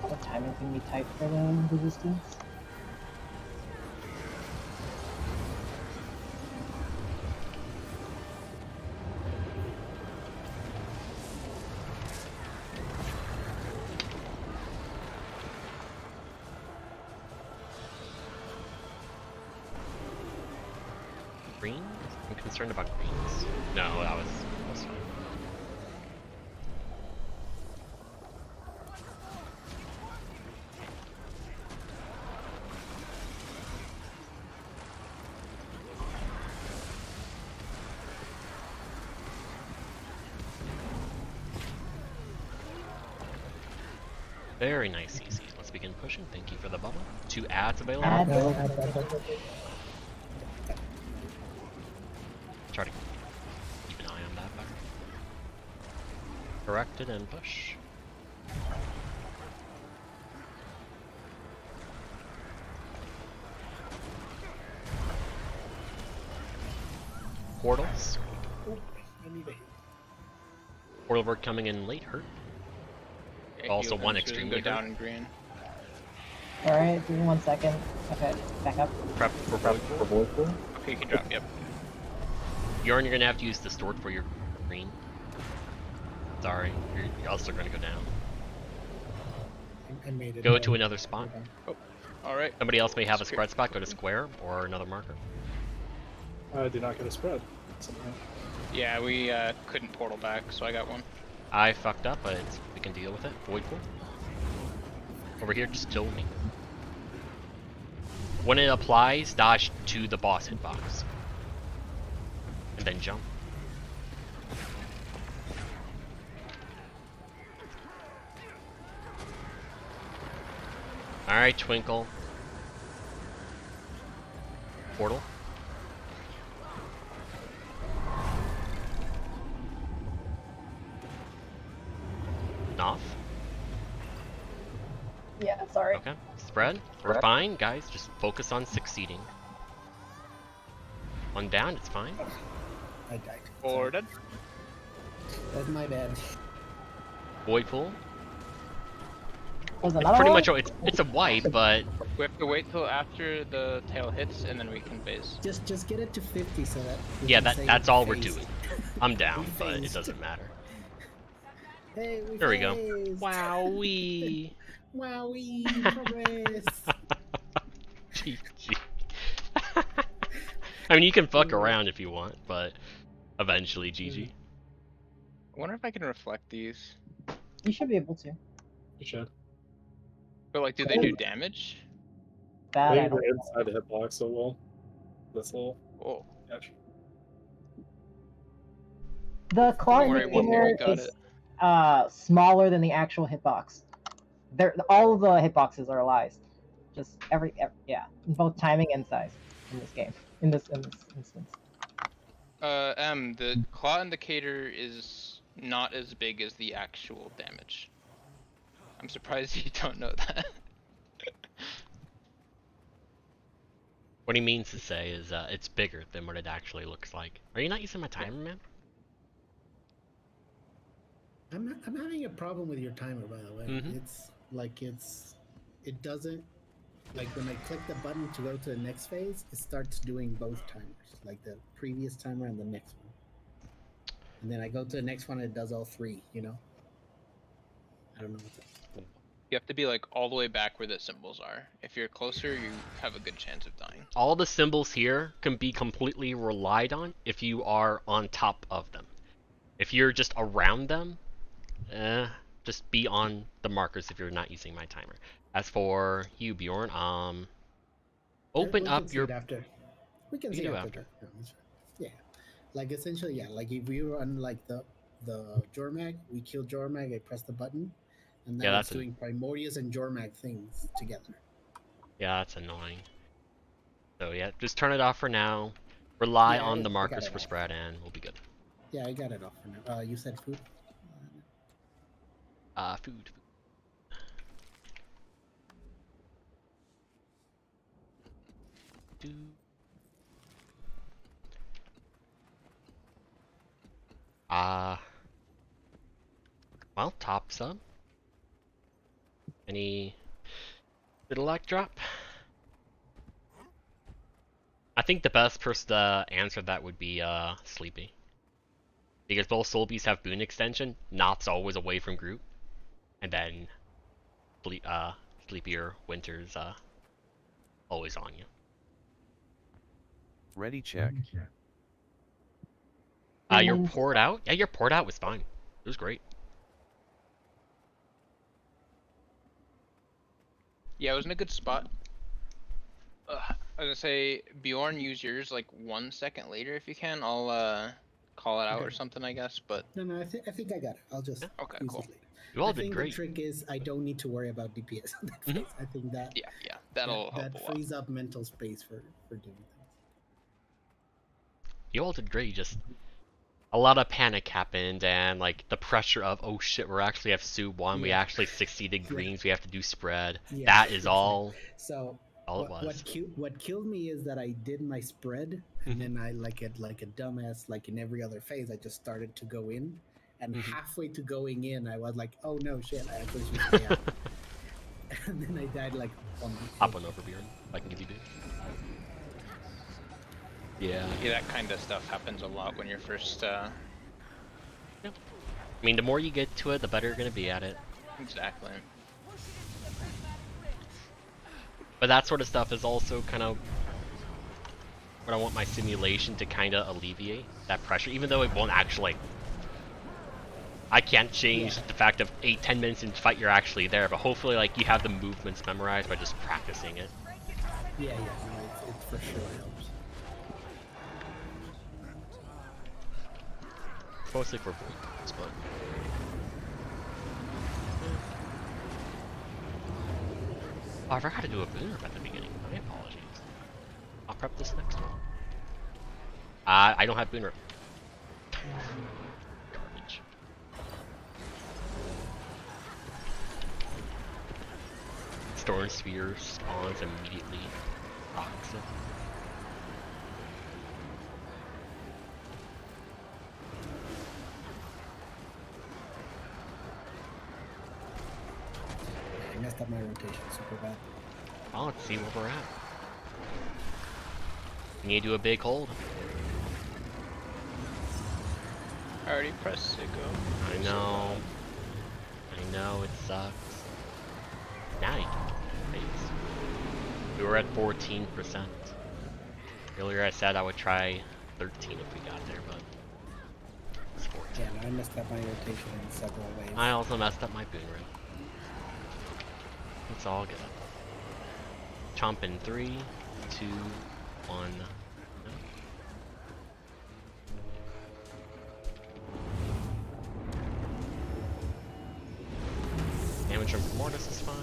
What timing can be tight for the resistance? Greens? I'm concerned about greens. No, that was fine. Very nice, easy. Let's begin pushing. Thank you for the bubble. 2 ads available. Try to keep an eye on that back. Correct it and push. Portals. Portal work coming in late hurt. Also one extremely go down hurt. in green. Alright, give me 1 second. Okay, back up. Prep for void pull. Okay, you can drop, yep. Yarn, you're gonna have to use Distort for your green. Sorry, you're also gonna go down. I made it. Go to another spot. Oh, alright. Somebody else may have a spread spot. Go to square or another marker. I did not get a spread. Somehow. Yeah, we couldn't portal back, so I got one. I fucked up, but we can deal with it. Void pull. Over here, just kill me. When it applies, dodge to the boss hitbox. And then jump. Alright, Twinkle. Portal. Off. Yeah, sorry. Okay. Spread. We're fine, guys. Just focus on succeeding. One down, it's fine. I died. Forwarded. That's my bad. Void pool. Was It's another pretty one? much it's a wipe, but We have to wait till after the tail hits, and then we can phase. Just get it to 50 so that. we yeah, can say that's we all we're phased. doing. I'm down, We but it phased. doesn't matter. Hey, we There we go. phased. Wowee. Wowee, progress. GG. I mean, you can fuck around if you want, but eventually, GG. I wonder if I can reflect these. You should be able to. You should. But like, do they do damage? That I Maybe don't they're know. inside the hitbox, so we'll. This little Oh, catch. The claw Don't worry, one indicator we got is smaller than the actual hitbox. All of the hitboxes are lies. Just every yeah, in both timing and size in this game. In this instance. the claw indicator is not as big as the actual damage. I'm surprised you don't know that. What he means to say is it's bigger than what it actually looks like. Are you not using my timer, man? I'm having a problem with your timer, by the way. Mhm. It's like it doesn't, like when I click the button to go to the next phase, it starts doing both timers, like the previous timer and the next one. And then I go to the next one, and it does all three, you know? I don't know what that. You have to be like all the way back where the symbols are. If you're closer, you have a good chance of dying. All the symbols here can be completely relied on if you are on top of them. If you're just around them, just be on the markers if you're not using my timer. As for you, Bjorn, open We up can see your. it after. We can You see do after. after. that. No, it's fine. Yeah, like essentially, yeah. Like if we run like the Jormag, we kill Jormag. I press the button, and Yeah, now that's it's doing Primordius and Jormag things together. Yeah, that's annoying. So yeah, just turn it off for now. Rely Yeah, on the I got markers it for off. spread, and we'll be good. Yeah, I got it off for now. You said food. Food. Do. Well, top sub. Any intellect drop? I think the best person to answer that would be Sleepy. Because both Soul Beasts have boon extension, Not's always away from group. And then Sleepier Winter's always on you. Ready check. Your port out? Yeah, your port out was fine. It was great. Yeah, it was in a good spot. I was gonna say, Bjorn, use yours like 1 second later if you can. I'll call it out Okay. or something, I guess. But No, I think I got it. I'll just okay, use cool. it later. You all I did think great. the trick is I don't need to worry about DPS on that phase. I think that Yeah, that'll help a lot. frees up mental space for doing things. You all did great. Just a lot of panic happened, and like the pressure of, oh shit, we're actually have Sue 1. We Yeah. actually succeeded greens. We have to do spread. Yeah, That is exactly. all. So All it was. what killed me is that I did my spread, and then I like a dumbass, like in every other phase, I just started to go in, and halfway to going in, I was like, oh no shit, I actually should stay out. And then I died like on the Hop on over, Bjorn. Like an easy boost. Yeah. Yeah, that kind of stuff happens a lot when you're first. I mean, the more you get to it, the better you're gonna be at it. Exactly. But that sort of stuff is also kind of what I want my simulation to kind of alleviate, that pressure, even though it won't actually. I can't change the fact of 8-10 minutes into fight you're actually there, but hopefully like you have the movements memorized by just practicing it. Yeah, no, it for sure helps. Mostly for voids, but. Oh, I forgot to do a boon rep at the beginning. My apologies. I'll prep this next one. I don't have boon rep. Garbage. Storm Sphere spawns immediately. Rocks it. I messed up my rotation super bad. Well, let's see where we're at. We need to do a big hold. I already pressed Sicko. I know. I know, it sucks. Nice. We were at 14%. Earlier I said I would try 13 if we got there, but it's 14. Yeah, no, I messed up my rotation in several ways. I also messed up my boon rate. It's all good. Chomp in 3, 2, 1. Damage from Mortis is fine.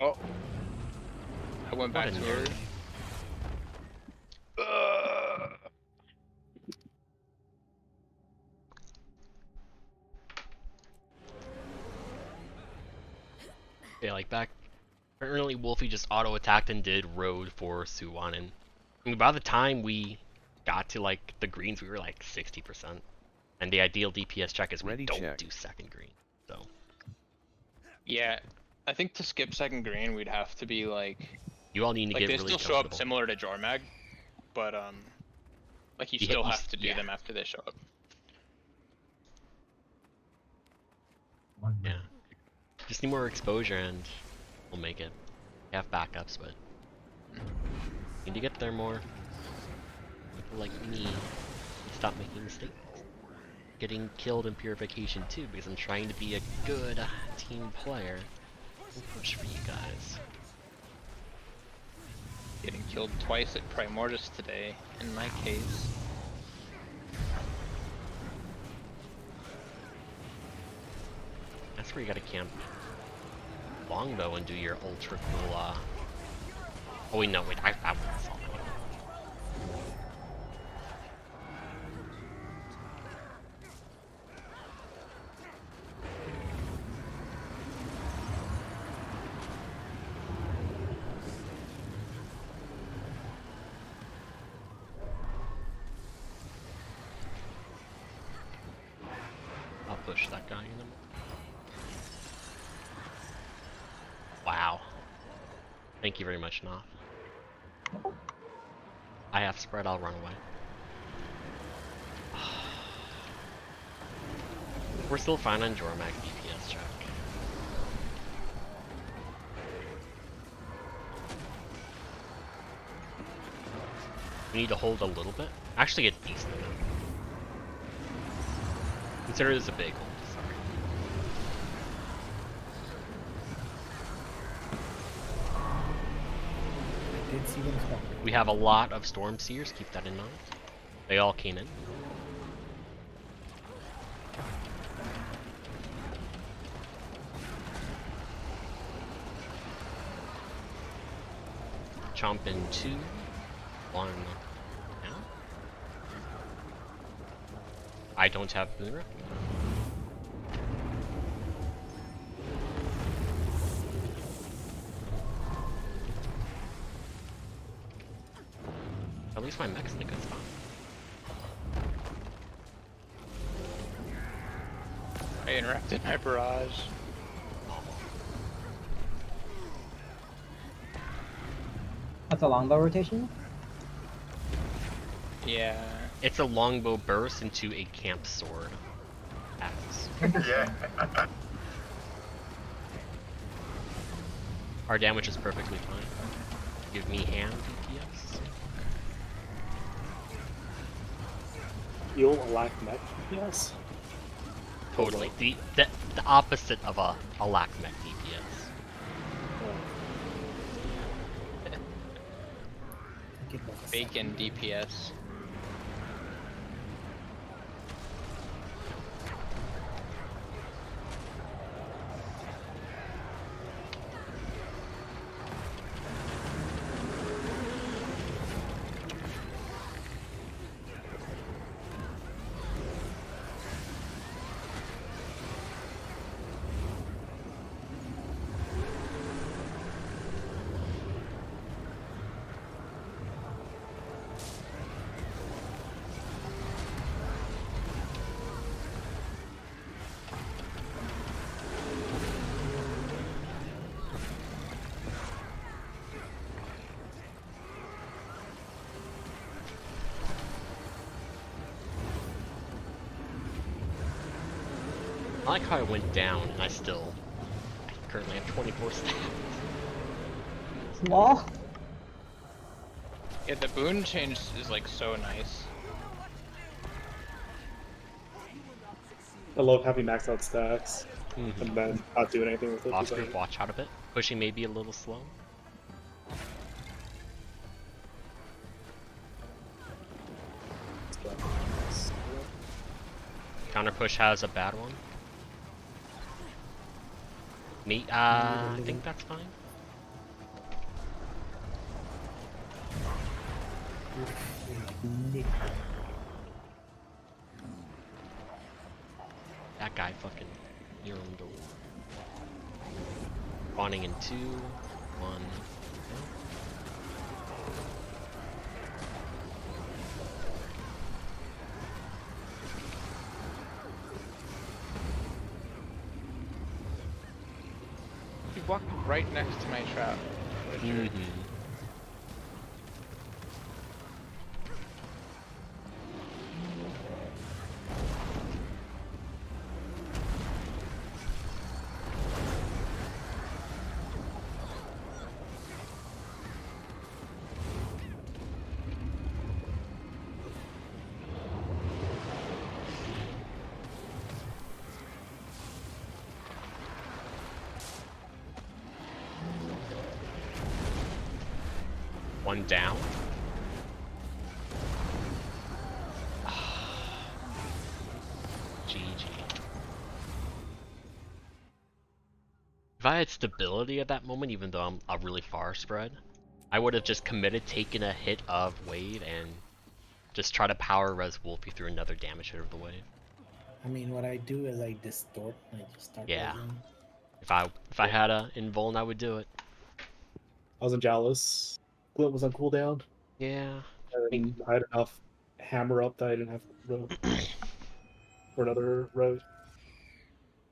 Oh. I went back What a to her. nerd. Yeah, like back early, Wolfie just auto attacked and did road for Suwon, and I mean, by the time we got to like the greens, we were like 60%. And the ideal DPS check is we Ready, don't check. do second green. So Yeah, I think to skip second green, we'd have to be like you all need to they get really still show up comfortable. similar to Jormag, but like you You still hit- have to do yeah. them after they show up. Just need more exposure and we'll make it. We have backups, but need to get there more. People like me stop making mistakes. Getting killed in Purification too because I'm trying to be a good team player. We'll push for you guys. Getting killed twice at Primordius today, in my case. That's where you gotta camp longbow and do your ultra cool, oh wait, no, wait, I saw that one. I'll push that guy in the middle. Wow. Thank you very much, Noth. I have spread, I'll run away. We're still fine on Jormak DPS check. We need to hold a little bit. Actually, a decent amount. Consider this a big hold, sorry. Did see them stop. We have a lot of Storm Seers, keep that in mind. They all came in. Chomp in 2, 1 now. I don't have Boonra. At least my mech's in a good spot. I interrupted my barrage. That's a longbow rotation? Yeah. It's a longbow burst into a camp sword. Axe. Yeah. Our damage is perfectly fine. Give me hand DPS. You'll lack mech DPS? Totally. The opposite of a lack mech DPS. Bacon DPS. I like how I went down and I currently have 24 stats. Small? Yeah, the boon change is like so nice. I love having maxed out stacks Mm-hmm. and then not doing anything with it. Oscar, watch out a bit. Pushing may be a little slow. Counter push has a bad one. Me, I think that's fine. That guy fucking earned the spawning in 2, 1. He walked right next to my trap. Mm-hmm. one down. GG. If I had stability at that moment, even though I'm a really far spread, I would have just committed, taken a hit of wave, and just try to power res Wolfie through another damage hit of the wave. I mean, what I do is I distort. I just start. Yeah. Buzzing. If I had a invuln, I would do it. I wasn't jealous. Glint was on cooldown. Yeah. And I had enough hammer up that I didn't have road for another road.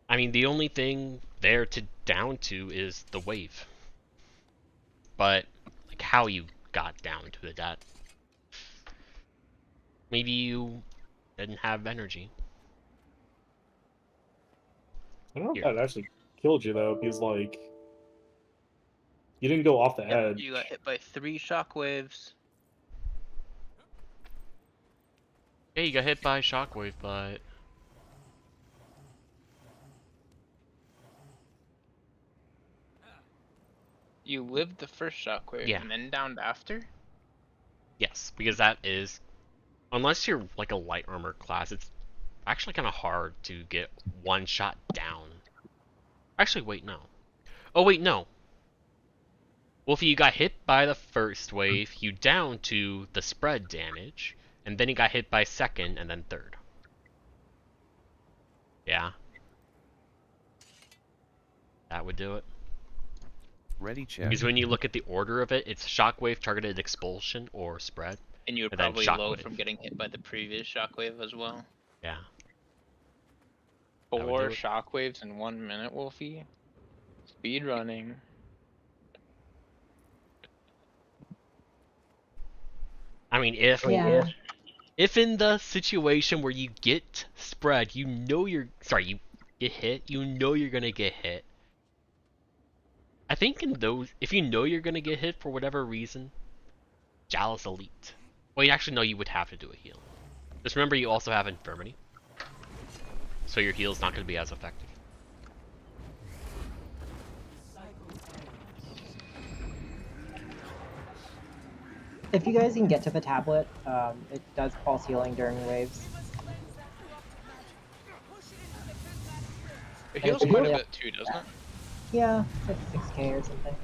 I mean, the only thing there to down to is the wave. But like how you got down to it, that maybe you didn't have energy. I don't know if that actually killed you though, because like you didn't go off the edge. You got hit by 3 shockwaves. Yeah, you got hit by shockwave, but You lived the first shockwave Yeah. and then downed after? yes, because that is, unless you're like a light armor class, it's actually kind of hard to get one shot down. Actually, wait, no. Oh, wait, no. Well, if you got hit by the first wave, you down to the spread damage, and then you got hit by second, and then third. Yeah. That would do it. Ready check. Because when you look at the order of it, it's shockwave, targeted expulsion, or spread. And you were And then probably low shockwave. from getting hit by the previous shockwave as well. Yeah. That would 4 do it. shockwaves in 1 minute, Wolfie. Speed running. I mean, if Yeah. if in the situation where you get spread, you know you get hit, you know you're gonna get hit. I think in those, if you know you're gonna get hit for whatever reason, Jala's elite. Well, you actually know you would have to do a heal. Just remember, you also have infirmity, so your heal's not gonna be as effective. If you guys can get to the tablet, it does pulse healing during waves. It heals it's quite really a up- bit too, doesn't it? Yeah, it's like 6k or something.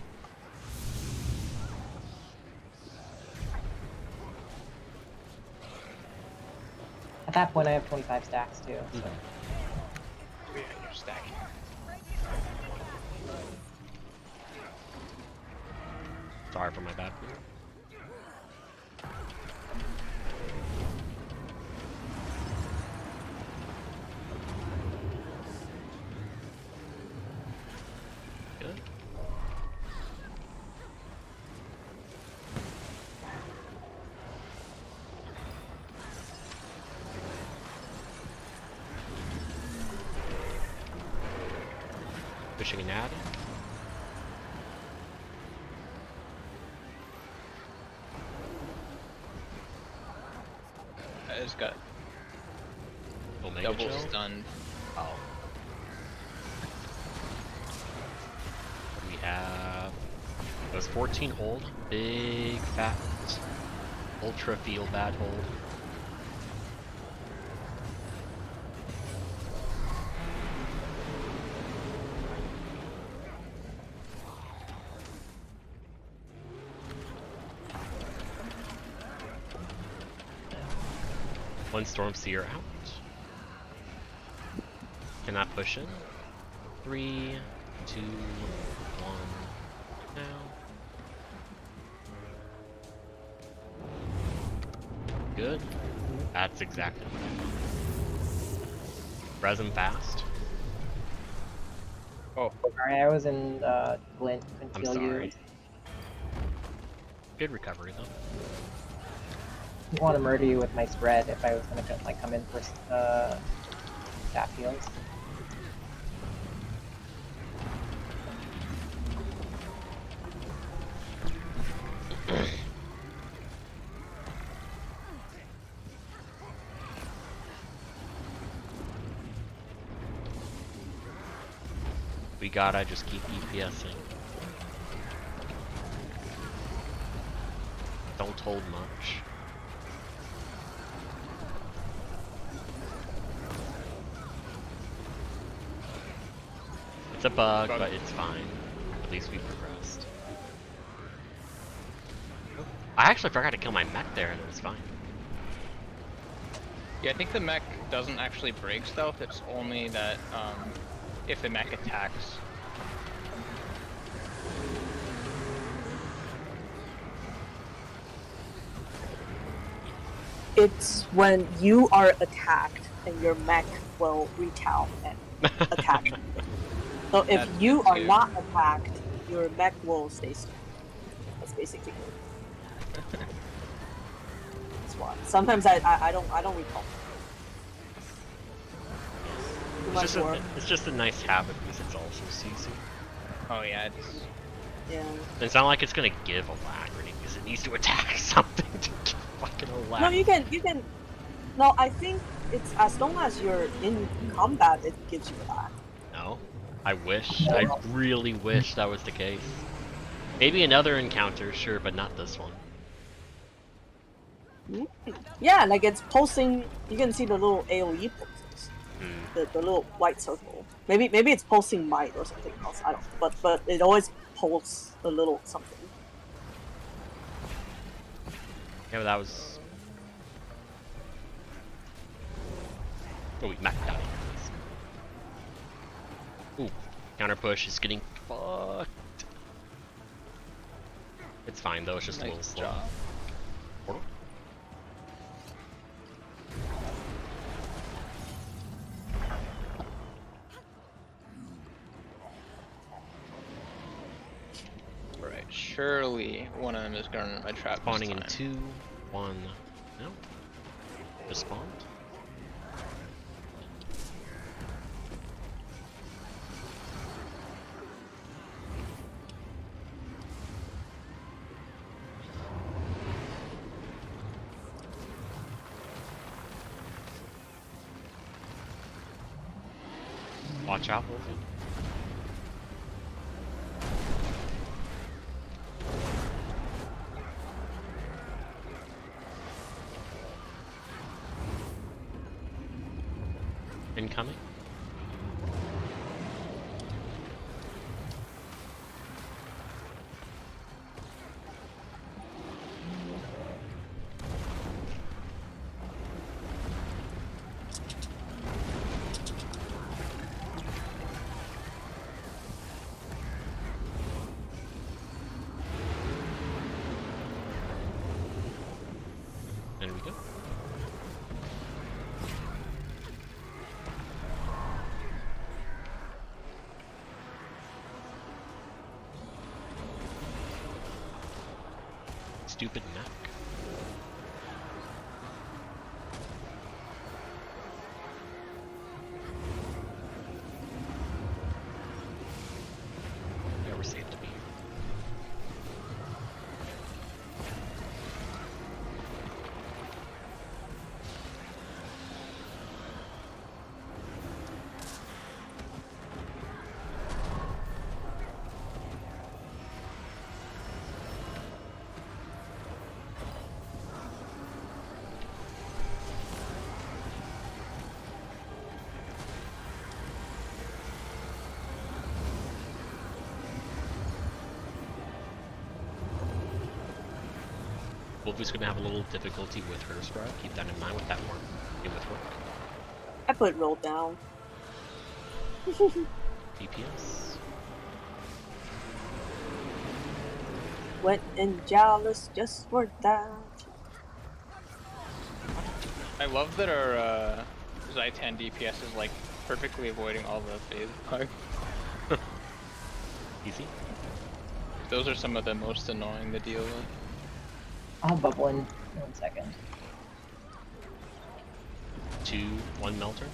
At that point, I have 25 stacks too. So. Yeah, you're stacking. Sorry for my bad. Good. Pushing an ad. I just got Omega double Chill. stunned. Oh. We have those 14 hold, big fat, ultra feel bad hold. One Stormseer out. Cannot push in. 3, 2, 1. Now. Good. That's exactly what I want. Res him fast. Oh, Sorry, I was in Glint. Couldn't I'm heal sorry. you. Good recovery though. I want to murder you with my spread if I was gonna like come in for staff heals. We gotta just keep EPSing. don't hold much. It's a bug, but it's fine. At least we progressed. I actually forgot to kill my mech there, and it was fine. Yeah, I think the mech doesn't actually break stealth. It's only that if the mech attacks. It's when you are attacked and your mech will retaliate and attack. So if That's you are scary. not attacked, your mech will stay still. That's basically it. That's why. Sometimes I don't recall. Too much work. It's just a nice habit because it's also CC. Oh yeah, it's Yeah. And it's not like it's gonna give a lag or anything because it needs to attack something to give fucking a lag. No, you can. No, I think it's as long as you're in combat, it gives you that. No. I wish. I really wish that was the case. Maybe another encounter, sure, but not this one. Yeah, like it's pulsing. You can see the little AOE pulses, the little white circle. Maybe it's pulsing might or something else. I don't know, but it always pulses a little something. Yeah, but that was. Oh, we maxed out here. Ooh, counter push is getting fucked. It's fine though. It's just a little nice slow. job. Portal? Right. Surely one of them is going in my trap. Spawning in this time. 2, 1. No. Just spawned. Watch out, Wolfie. Incoming. There we go. Stupid mech. Yeah, we're safe to be here. Wolfie's gonna have a little difficulty with her spread. Keep that in mind with that work. With work. I put roll down. DPS. Went and jealous just for that. I love that our Zaitan DPS is like perfectly avoiding all the phase bugs. Easy. Those are some of the most annoying to deal with. I'll bubble in 1 second. 2, 1 melter.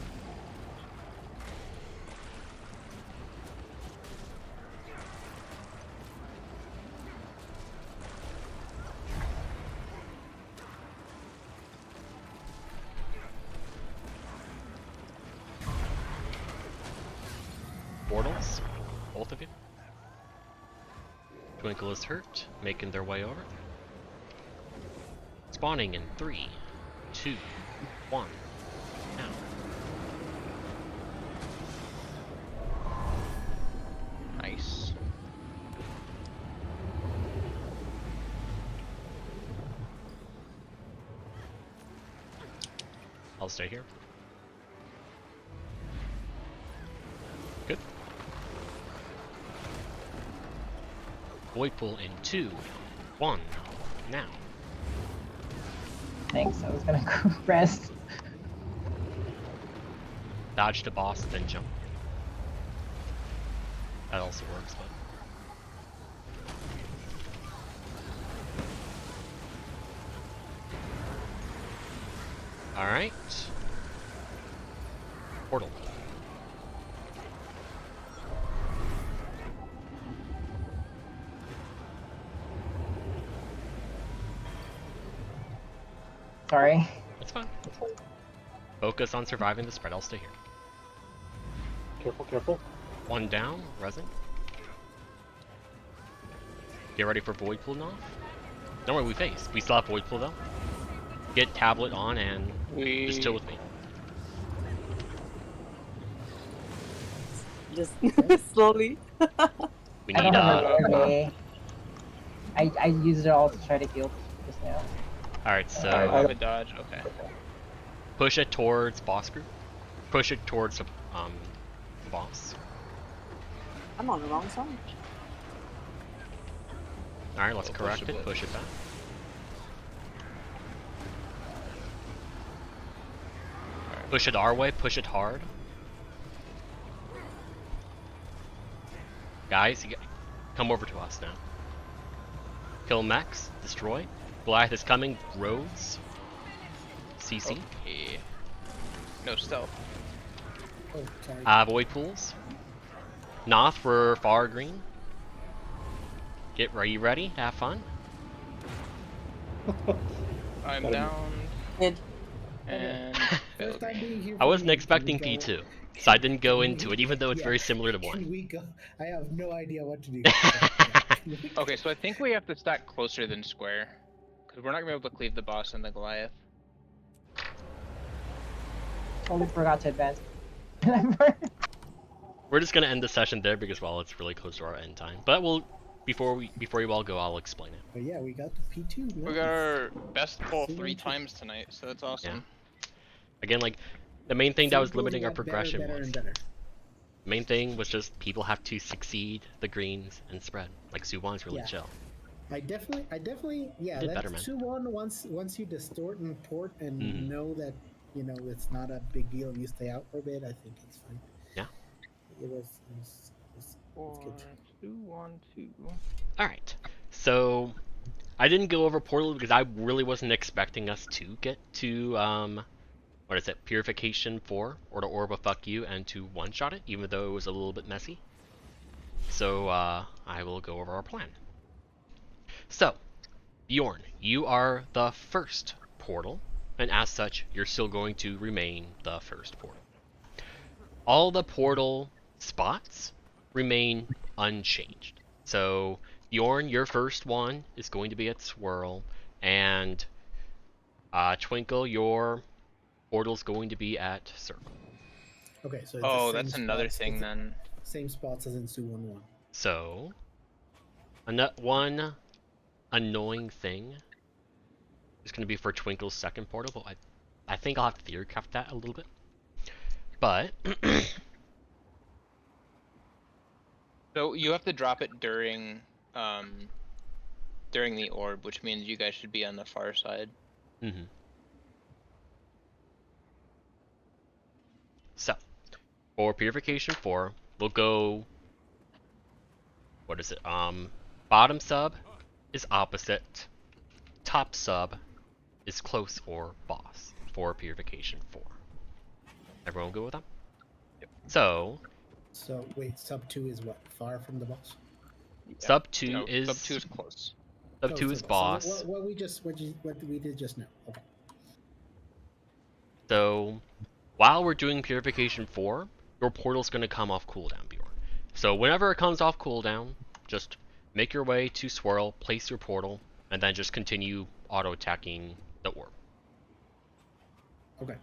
Portals, both of you. Twinkle is hurt, making their way over. Spawning in 3, 2, 1. Now. Nice. I'll stay here. Good. Void Pool in 2, 1. Now. Thanks, I was gonna go rest. Dodge to boss, then jump. That also works, but... Alright. Portal. Sorry. That's fine. Focus on surviving the spread, I'll stay here. Careful, careful. 1 down, resin. Get ready for Void Pool off. Don't worry, we face. We still have Void Pool though. Get tablet on and just chill with me. Just slowly. We I need don't have a way. I used it all to try to heal just now. Alright, so I have a dodge. Okay. push it towards boss group. Push it towards the boss. I'm on the wrong side. Alright, let's We'll correct push it, it. push it back. Push it our way, push it hard. Guys, come over to us now. Kill mechs, destroy. Goliath is coming, roads. CC. Okay. No stealth. Oh, sorry. Void pools. Noth for far green. Are you ready to have fun? I'm down Mid. and First time being here I for wasn't me. expecting Can we go- P2, so I didn't go into it, even though it's Yeah. very similar to Can 1. we go? I have no idea what to do. Okay, so I think we have to stack closer than square. Because we're not gonna be able to cleave the boss and the Goliath. Totally forgot to advance. We're just gonna end the session there because, well, it's really close to our end time. But we'll, before you all go, I'll explain it. But yeah, we got the P2. We got our best pull 3 times tonight, so that's awesome. Again, like, the main thing that was Sequels limiting our got better, progression better, was... and better. Main thing was just people have to succeed the greens and spread. Like, Suwon's really Yeah. chill. I definitely, yeah. did That's better, man. 2-1 once you distort and port and Mhm. know that it's not a big deal and you stay out for a bit. I think it's fine. Yeah. It was good. 2, 1, 2. Alright, so I didn't go over Portal because I really wasn't expecting us to get to, what is it, Purification 4, or to Orb of Fuck You, and to one-shot it, even though it was a little bit messy. So, I will go over our plan. So, Bjorn, you are the first portal, and as such, you're still going to remain the first portal. All the portal spots remain unchanged. So, Bjorn, your first one is going to be at Swirl, and Twinkle, your portal's going to be at Circle. Okay, so it's the Oh, same that's another spots- thing it's then. the Same spots as in Su 1-1. So, one annoying thing is going to be for Twinkle's second portal, but I think I'll have to theory craft that a little bit. But, So you have to drop it during the orb, which means you guys should be on the far side. mhm. So, for Purification 4, we'll go, what is it, bottom sub is opposite, top sub is close or boss for Purification 4. Everyone go with that? Yep. So, So wait, sub 2 is what? Far from the boss? sub 2 No, is sub 2 is close. sub Close 2 to is the boss. So what we did just now. Okay. So, while we're doing Purification 4, your portal's going to come off cooldown, Bjorn. So whenever it comes off cooldown, just make your way to Swirl, place your portal, and then just continue auto-attacking the orb. Okay.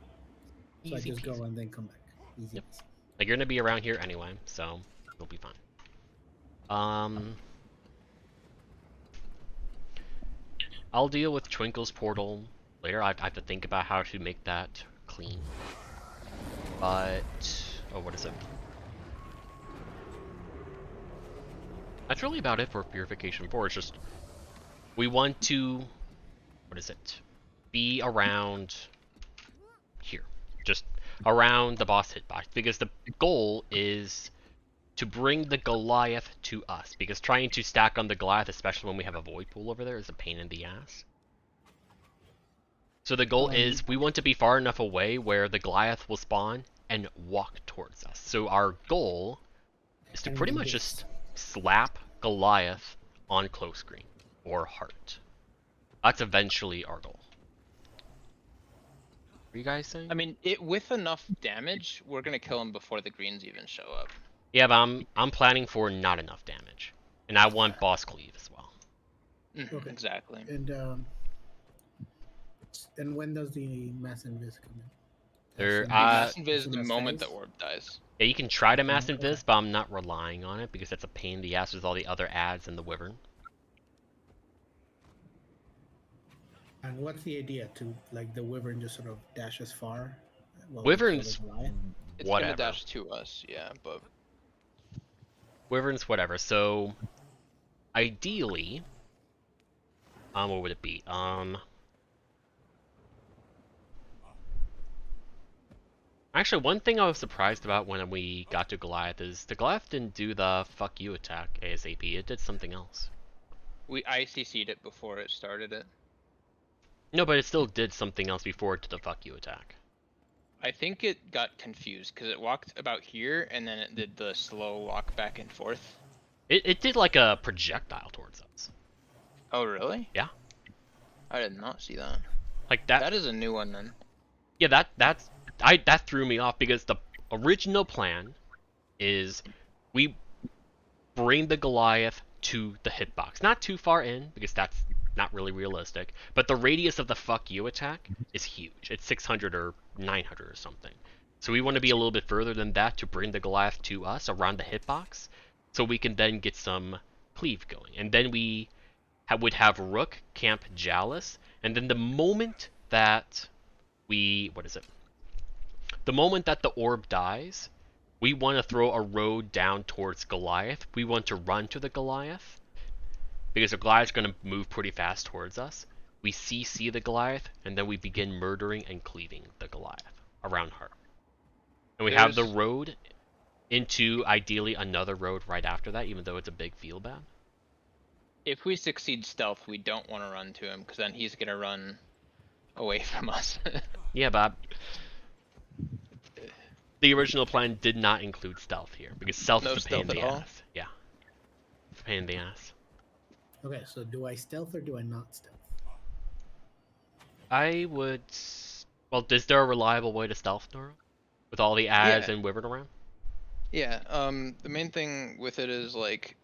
So I just Easy peasy. go and then come back. Easy. Yep. Peasy. Like, you're gonna be around here anyway, so you'll be fine. I'll deal with Twinkle's portal later. I have to think about how to make that clean. But oh, what is it? That's really about it for Purification 4. It's just we want to, what is it? Be around here, just around the boss hitbox, because the goal is to bring the Goliath to us, because trying to stack on the Goliath, especially when we have a void pool over there, is a pain in the ass. So the goal is we want to be far enough away where the Goliath will spawn and walk towards us. So our goal is to pretty much just slap Goliath on close screen or heart. That's eventually our goal. What are you guys saying? I mean, with enough damage, we're gonna kill him before the greens even show up. Yeah, but I'm planning for not enough damage, and I want boss cleave as well. Okay. Exactly. And when does the mass invis come in? There, Mass invis the soon as moment the phase? orb dies. yeah, you can try to mass Okay. invis, but I'm not relying on it because that's a pain in the ass with all the other ads and the wyvern. And what's the idea to like the wyvern just sort of dashes far? while we kill Wyverns, the Goliath? It's whatever. gonna dash to us, yeah, but Wyverns, whatever. So, ideally, what would it be? Actually, one thing I was surprised about when we got to Goliath is the Goliath didn't do the fuck you attack ASAP. It did something else. we ICC'd it before it started it. No, but it still did something else before it did the fuck you attack. I think it got confused because it walked about here and then it did the slow walk back and forth. It did like a projectile towards us. Oh really? Yeah. I did not see that. Like that. That is a new one then. Yeah, that threw me off because the original plan is we bring the Goliath to the hitbox. Not too far in, because that's not really realistic, but the radius of the fuck you attack is huge. It's 600 or 900 or something. So we want to be a little bit further than that to bring the Goliath to us around the hitbox, so we can then get some cleave going. And then we would have Rook camp Jalis, and then the moment that we, what is it? The moment that the orb dies, we want to throw a road down towards Goliath. We want to run to the Goliath, because the Goliath's going to move pretty fast towards us. We CC the Goliath, and then we begin murdering and cleaving the Goliath around her. And we have the road into, ideally, another road right after that, even though it's a big field bad. If we succeed stealth, we don't want to run to him because then he's gonna run away from us. Yeah, but the original plan did not include stealth here, because stealth No is a pain in stealth the at all? ass. Yeah. It's a pain in the ass. Okay, so do I stealth or do I not stealth? I would... Well, is there a reliable way to stealth, Nora? With all the ads Yeah. and wyvern around? Yeah, the main thing with it is like,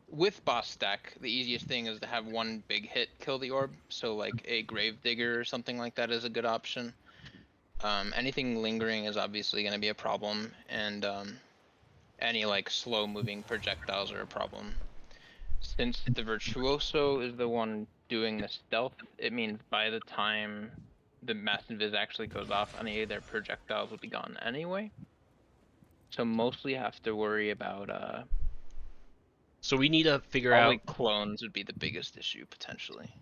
with boss stack, the easiest thing is to have one big hit kill the orb. So like a grave digger or something like that is a good option. Anything lingering is obviously going to be a problem, and any like slow moving projectiles are a problem. Since the Virtuoso is the one doing the stealth, it means by the time the mass invis actually goes off, any of their projectiles will be gone anyway. So mostly have to worry about So we need to figure probably out... clones would be the biggest issue potentially.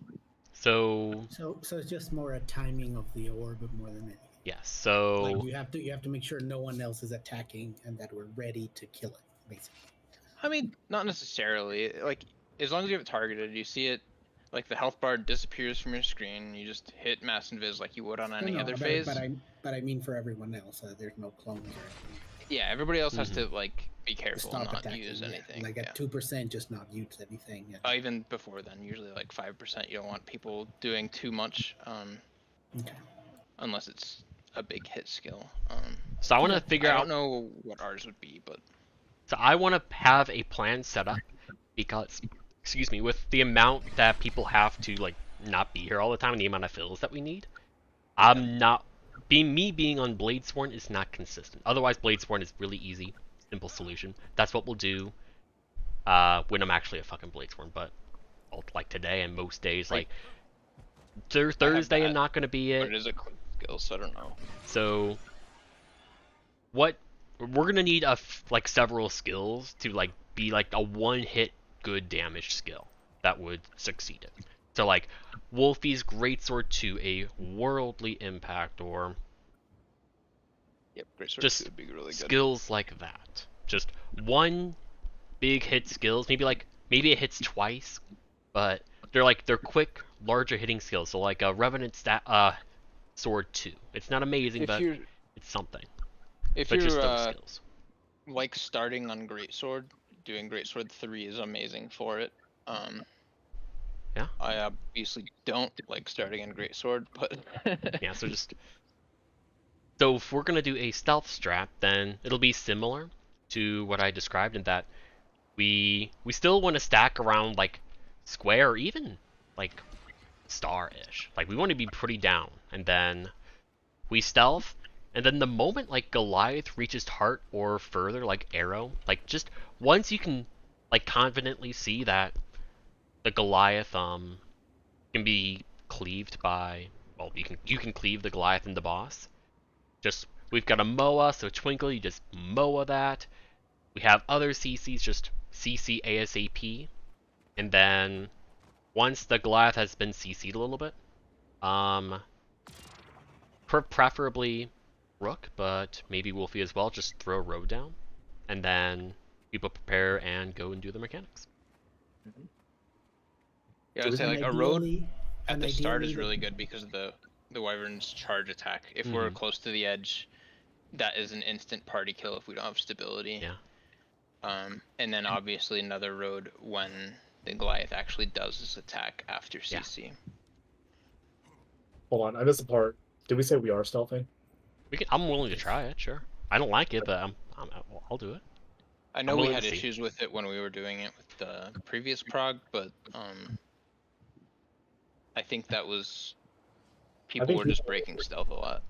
So... So it's just more a timing of the orb more than anything. Yes, so... Like you have to make sure no one else is attacking and that we're ready to kill it, basically. I mean, not necessarily. Like, as long as you have it targeted, you see it, like the health bar disappears from your screen. You just hit mass invis like you would on any other phase. But I mean for everyone else, there's no clones or anything. Yeah, everybody else has to like be careful and Stop not attacking, use yeah. anything. Like at 2%, just not use anything. Yeah. Even before then, usually like 5%. You don't want people doing too much, Okay. unless it's a big hit skill. So I want to figure I out... don't know what ours would be, but So I want to have a plan set up, because excuse me, with the amount that people have to like not be here all the time and the amount of fills that we need, I'm not being on Bladesworn is not consistent. Otherwise, Bladesworn is really easy, simple solution. That's what we'll do when I'm actually a fucking Bladesworn. But like today and most days, like Thursday, I'm not gonna be it. But it is a quick skill, so I don't know. So what we're gonna need like several skills to like be like a one-hit good damage skill that would succeed it. So like Wolfie's Greatsword to a worldly impact, or Yep, Greatsword just would be really good. skills like that. Just one big hit skills. Maybe it hits twice, but they're quick, larger hitting skills. So like a Revenant Sword 2. It's not amazing, but it's something. If But you're just those skills. like starting on Greatsword, doing Greatsword 3 is amazing for it. Yeah. I obviously don't like starting on Greatsword, but Yeah, so if we're gonna do a stealth strat, then it'll be similar to what I described in that we still want to stack around like square or even like star-ish. Like we want to be pretty down, and then we stealth, and then the moment like Goliath reaches heart or further, like arrow, like just once you can like confidently see that the Goliath can be cleaved by, well, you can cleave the Goliath in the boss. Just we've got a MOA, so Twinkle, you just MOA that. We have other CCs, just CC ASAP, and then once the Goliath has been CC'd a little bit, preferably Rook, but maybe Wolfie as well, just throw Road down, and then people prepare and go and do the mechanics. yeah, I'd say like a road at the start is really good because of the Wyvern's charge attack. If we're close to the edge, that is an instant party kill if we don't have stability. Yeah. And then obviously another road when the Goliath actually does his attack after CC. Yeah. Hold on, I missed the part. Did we say we are stealthing? I'm willing to try it, sure. I don't like it, but I'll do it. I know we had issues with it when we were doing it with the previous prog, but I think that was people were just breaking stealth a lot.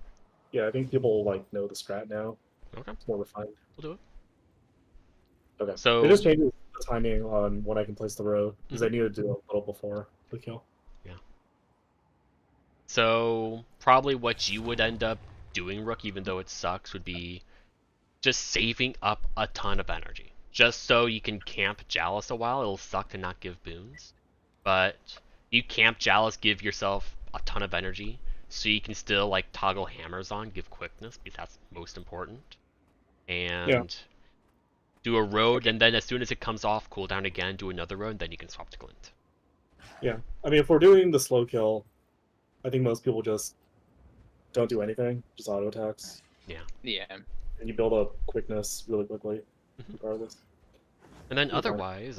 Yeah, I think people like know the strat now. Okay. It's more refined. We'll do it. Okay. So it just changes the timing on when I can place the row because I need to do a little before the kill. Yeah. So probably what you would end up doing, Rook, even though it sucks, would be just saving up a ton of energy. Just so you can camp Chalice a while. It'll suck to not give boons. But you camp Chalice, give yourself a ton of energy, so you can still like toggle hammers on, give quickness, because that's most important. And do a road, and then as soon as it comes off, cool down again, do another road, and then you can swap to Glint. Yeah. I mean, if we're doing the slow kill, I think most people just don't do anything, just auto attacks. Yeah. Yeah. And you build up quickness really quickly, regardless. And then otherwise,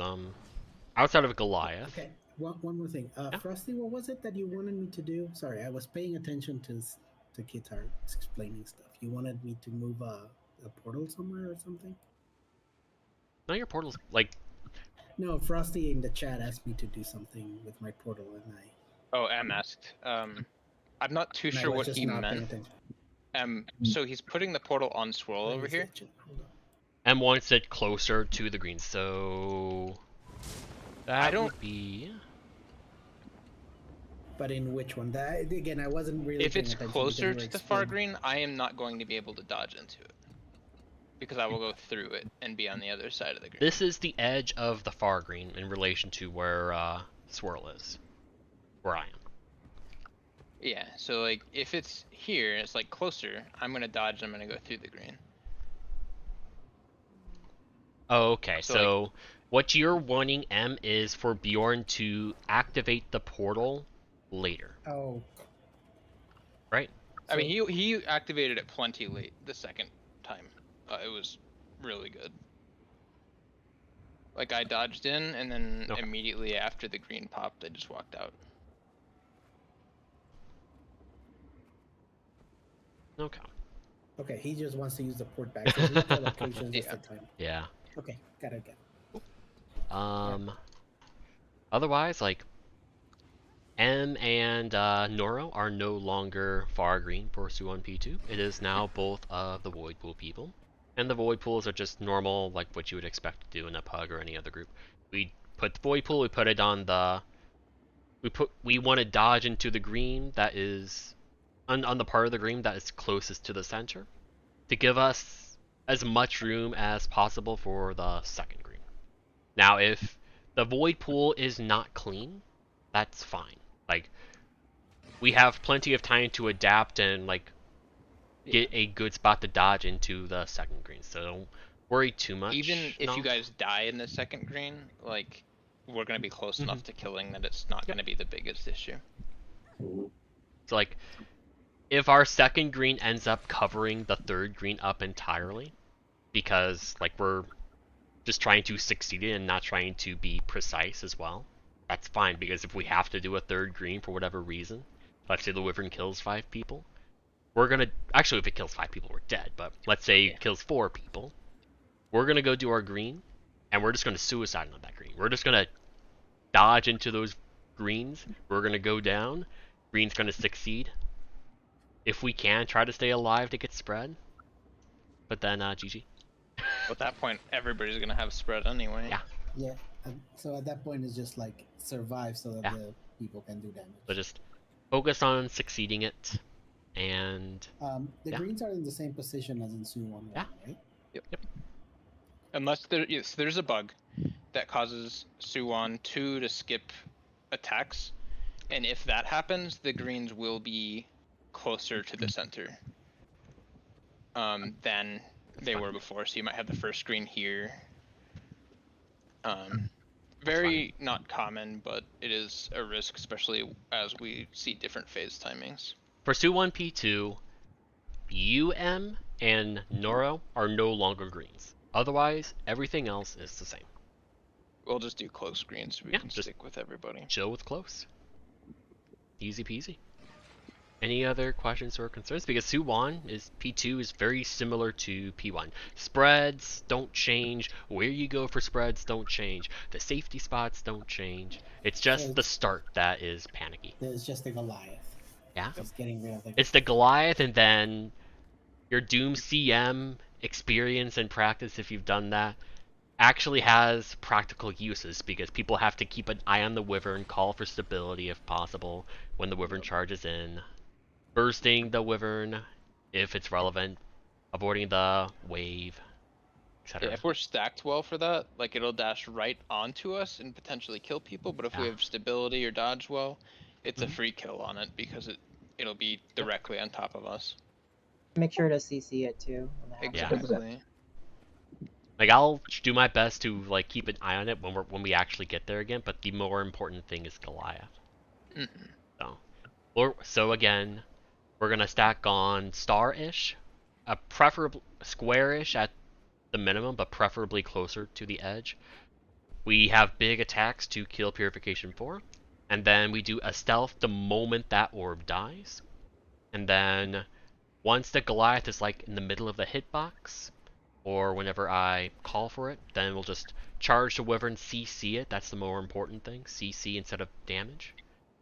outside of Goliath. Okay, one more thing. Frosty, what was it that you wanted me to do? Sorry, I was paying attention to Kitar explaining stuff. You wanted me to move a portal somewhere or something? No, your portal's like... No, Frosty in the chat asked me to do something with my portal, and I... Oh, M asked. I'm not too sure what he meant. So he's putting the portal on Swirl over here. M wants it closer to the green, so that would be. But in which one? That again, I wasn't really. If it's closer to the far green, I am not going to be able to dodge into it because I will go through it and be on the other side of the green. This is the edge of the far green in relation to where Swirl is, where I am. Yeah, so like if it's here, it's like closer. I'm gonna dodge. I'm gonna go through the green. Oh, okay, so like, what you're wanting, M, is for Bjorn to activate the portal later. Oh. Right? I mean, he activated it plenty late the second time. It was really good. Like I dodged in, and then immediately after the green popped, I just walked out. Okay. Okay, he just wants to use the port back. So he's got locations this time. Yeah. Okay, got it. Otherwise, like, M and Noro are no longer far green for Suwon P2. It is now both of the Void Pool people. And the Void Pools are just normal, like what you would expect to do in a Pug or any other group. We put the Void Pool, we put it on the... We want to dodge into the green that is... On the part of the green that is closest to the center. To give us as much room as possible for the second green. Now, if the Void Pool is not clean, that's fine. Like, we have plenty of time to adapt and, like, get a good spot to dodge into the second green, so don't worry too much. Even if you guys die in the second green, like, we're gonna be close enough to killing that it's not gonna be the biggest issue. So, like, if our second green ends up covering the third green up entirely, because, like, we're just trying to succeed it and not trying to be precise as well, that's fine, because if we have to do a third green for whatever reason, let's say the Wyvern kills 5 people, we're gonna... Actually, if it kills 5 people, we're dead, but let's say it kills 4 people, we're gonna go do our green, and we're just gonna suicide on that green. We're just gonna dodge into those greens, we're gonna go down, green's gonna succeed. If we can, try to stay alive to get spread, but then, GG. At that point, everybody's gonna have spread anyway. Yeah. Yeah. So at that point, it's just like survive so that the people can do damage. So just focus on succeeding it, and the greens are in the same position as in Suwon, right? Yep. Unless there's a bug that causes Suwon 2 to skip attacks, and if that happens, the greens will be closer to the center than they were before. So you might have the first green here. Very not common, but it is a risk, especially as we see different phase timings. For Suwon P2, UM and Noro are no longer greens. Otherwise, everything else is the same. We'll just do close greens so we can stick with everybody. Chill with close. Easy peasy. Any other questions or concerns? Because Suwon P2 is very similar to P1. Spreads don't change. Where you go for spreads don't change. The safety spots don't change. It's just the start that is panicky. It's just the Goliath. Yeah. Just getting rid of the... It's the Goliath, and then your Doom CM experience and practice, if you've done that, actually has practical uses, because people have to keep an eye on the Wyvern, call for stability if possible when the Wyvern charges in. Bursting the Wyvern if it's relevant, avoiding the wave, etc. Yeah, if we're stacked well for that, like, it'll dash right onto us and potentially kill people, but if we have stability or dodge well, it's a free kill on it because it'll be directly on top of us. Make sure to CC it too. Exactly. Like, I'll do my best to, like, keep an eye on it when we actually get there again, but the more important thing is Goliath. So again, we're gonna stack on star-ish, preferably square-ish at the minimum, but preferably closer to the edge. We have big attacks to kill Purification 4, and then we do a stealth the moment that orb dies. And then once the Goliath is, like, in the middle of the hitbox, or whenever I call for it, then we'll just charge the Wyvern, CC it. That's the more important thing, CC instead of damage.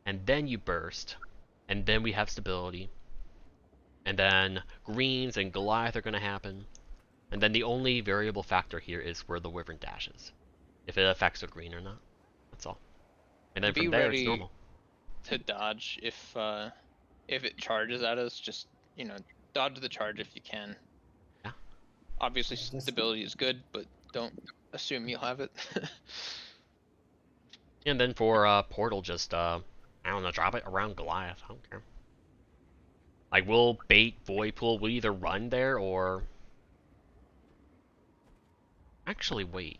And then you burst, and then we have stability. And then greens and Goliath are going to happen. And then the only variable factor here is where the Wyvern dashes, if it affects a green or not. That's all. And then from there, it's normal. To dodge if it charges at us, just, dodge the charge if you can. Yeah. Obviously, stability is good, but don't assume you'll have it. And then for Portal, just, I don't know, drop it around Goliath. I don't care. Like, we'll bait Void Pool. We'll either run there or... Actually, wait.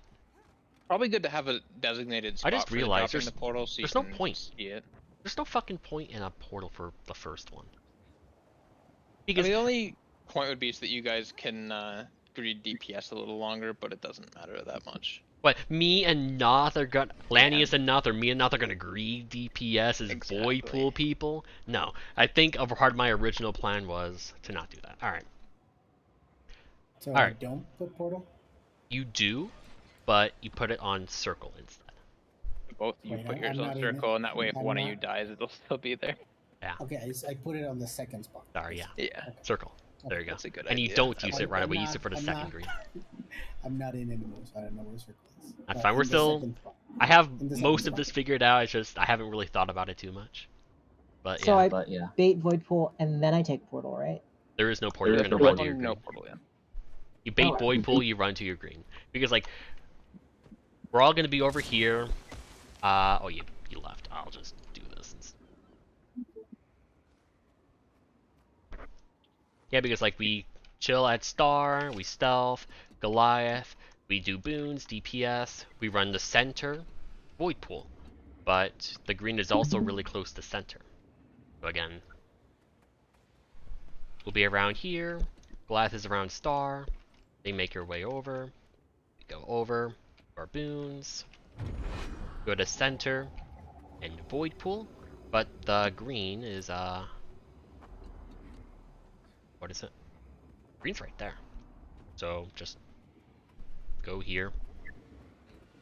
Probably good to have a designated spot. I just realized the portal so there's no point. See it. There's no fucking point in a portal for the first one. Because the only point would be so that you guys can greed DPS a little longer, but it doesn't matter that much. What, me and Noth are gonna... Lanius and Noth, or me and Noth are gonna greed DPS as Void Pool people? No. I think of part of my original plan was to not do that. Alright. So I don't put portal? You do, but you put it on circle instead. both you Wait, put I'm yours not on in it. circle, and that way if I'm one of not- you dies, it'll still be there. Okay, I put it on the second spot. Sorry, yeah. Yeah, Circle. There you go. that's a good And you idea. don't I use like it right I'm away. Use it for the I'm second not- green. I'm not in anymore, so I don't know where circle is. That's But fine. We're in the still. second spot. I have In the second most of spot. this figured out. It's just I haven't really thought about it too much. But So yeah, I But yeah. bait void pool and then I take portal, right? there is no portal. There You're is gonna no run to your no green. portal, yeah. You bait Oh. void pool. You run to your green because like we're all gonna be over here. Oh, you left. I'll just do this. Yeah, because like we chill at Star, we stealth, Goliath, we do boons, DPS, we run the center, void pool, but the green is also really close to center. So again, we'll be around here. Goliath is around Star. They make your way over. Go over our boons. Go to center and void pool, but the green is what is it? Green's right there. So just go here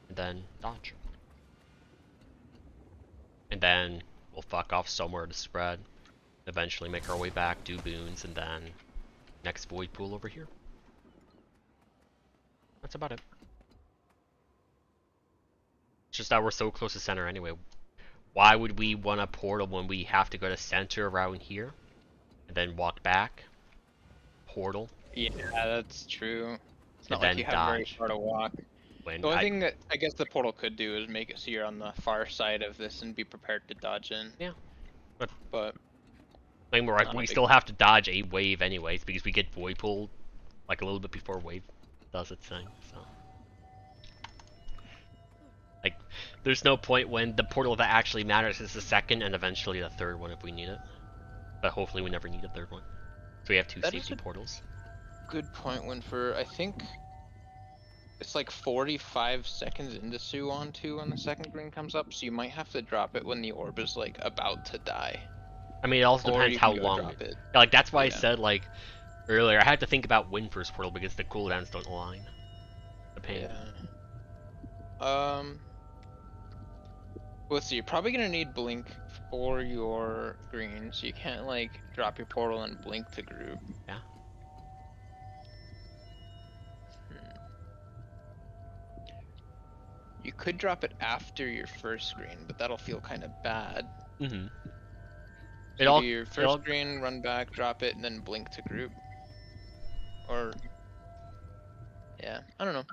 and then dodge. And then we'll fuck off somewhere to spread. Eventually make our way back, do boons, and then next void pool over here. That's about it. It's just that we're so close to center anyway. Why would we want a portal when we have to go to center around here? And then walk back? Portal? Yeah, that's true. It's not And like then you have very dodge. far to walk. When The only thing that I guess the portal could do is make it so you're on the far side of this and be prepared to dodge in. Yeah. But I mean, Not a we big still have to dodge a wave anyways because we get void pool like a little bit before wave does its thing. So, like, there's no point when the portal that actually matters is the second and eventually the third one if we need it. But hopefully we never need a third one. So we have two That is safety a- portals. good point, Winfer. I think it's like 45 seconds into Suwon 2 when the second green comes up, so you might have to drop it when the orb is like about to die. I mean, it also Or depends you how can go long. drop it. Like that's why I Yeah. said like earlier I had to think about Winfer's portal because the cooldowns don't align. The pain. Yeah. Let's see. You're probably gonna need blink for your green, so you can't like drop your portal and blink to group. Yeah. You could drop it after your first screen, but that'll feel kind of bad. Mm-hmm. So It all- do your it first all- screen, run back, drop it, and then blink to group. Or yeah, I don't know.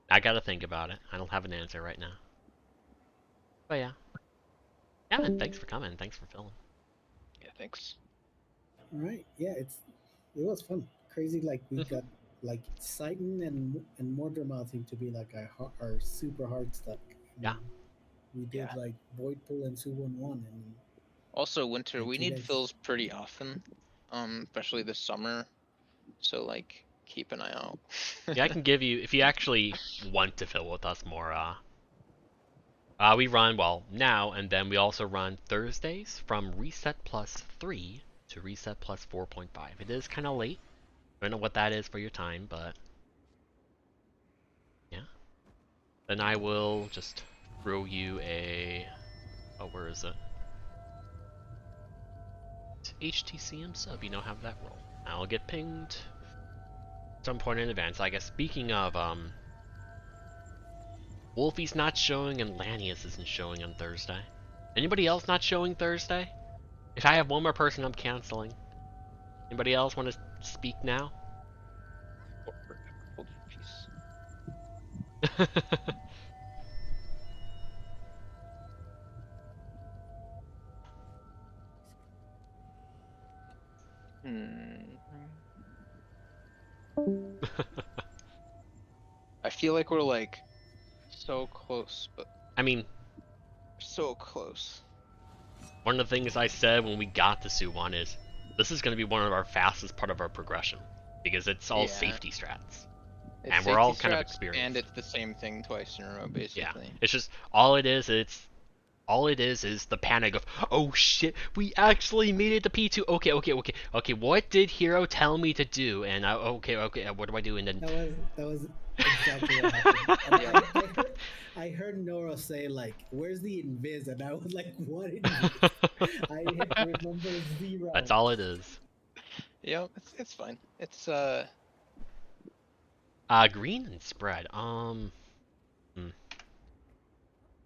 I gotta think about it. I don't have an answer right now. But yeah. Yeah, and thanks for coming. Thanks for filming. Yeah, thanks. Right. Yeah, it was fun. Crazy. Like we Mhm. got like Sighton and Mordormouth seem to be like our super hard stuck. Yeah. We did Yeah. like Void Pool and Suwon 1 and Also, Winter, we 2 need days. fills pretty often, especially this summer. So like, keep an eye out. Yeah, I can give you if you actually want to fill with us more. We run now, and then we also run Thursdays from Reset Plus 3 to Reset Plus 4.5. It is kind of late. I don't know what that is for your time, but yeah. Then I will just throw you a. Oh, where is it? HTcm sub. You know how that roll. I'll get pinged some point in advance. I guess speaking of Wolfie's not showing and Lanius isn't showing on Thursday. Anybody else not showing Thursday? If I have one more person, I'm canceling. Anybody else want to speak now? Hold your peace. I feel like we're like so close, but I mean, so close. one of the things I said when we got to Suwon is this is going to be one of our fastest part of our progression because it's all Yeah. safety strats. It's And we're all safety kind of strats, experienced. and it's the same thing twice in a row, basically. Yeah, it's just all it is. All it is the panic of, oh shit, we actually made it to P2. Okay. What did Hero tell me to do? And okay, what do I do? And then that was exactly what happened. And I heard Nora was saying like, "Where's the invis?" And I was like, "What invis?" I hit remember 0. That's all it is. Yeah, it's fine. It's Green and spread.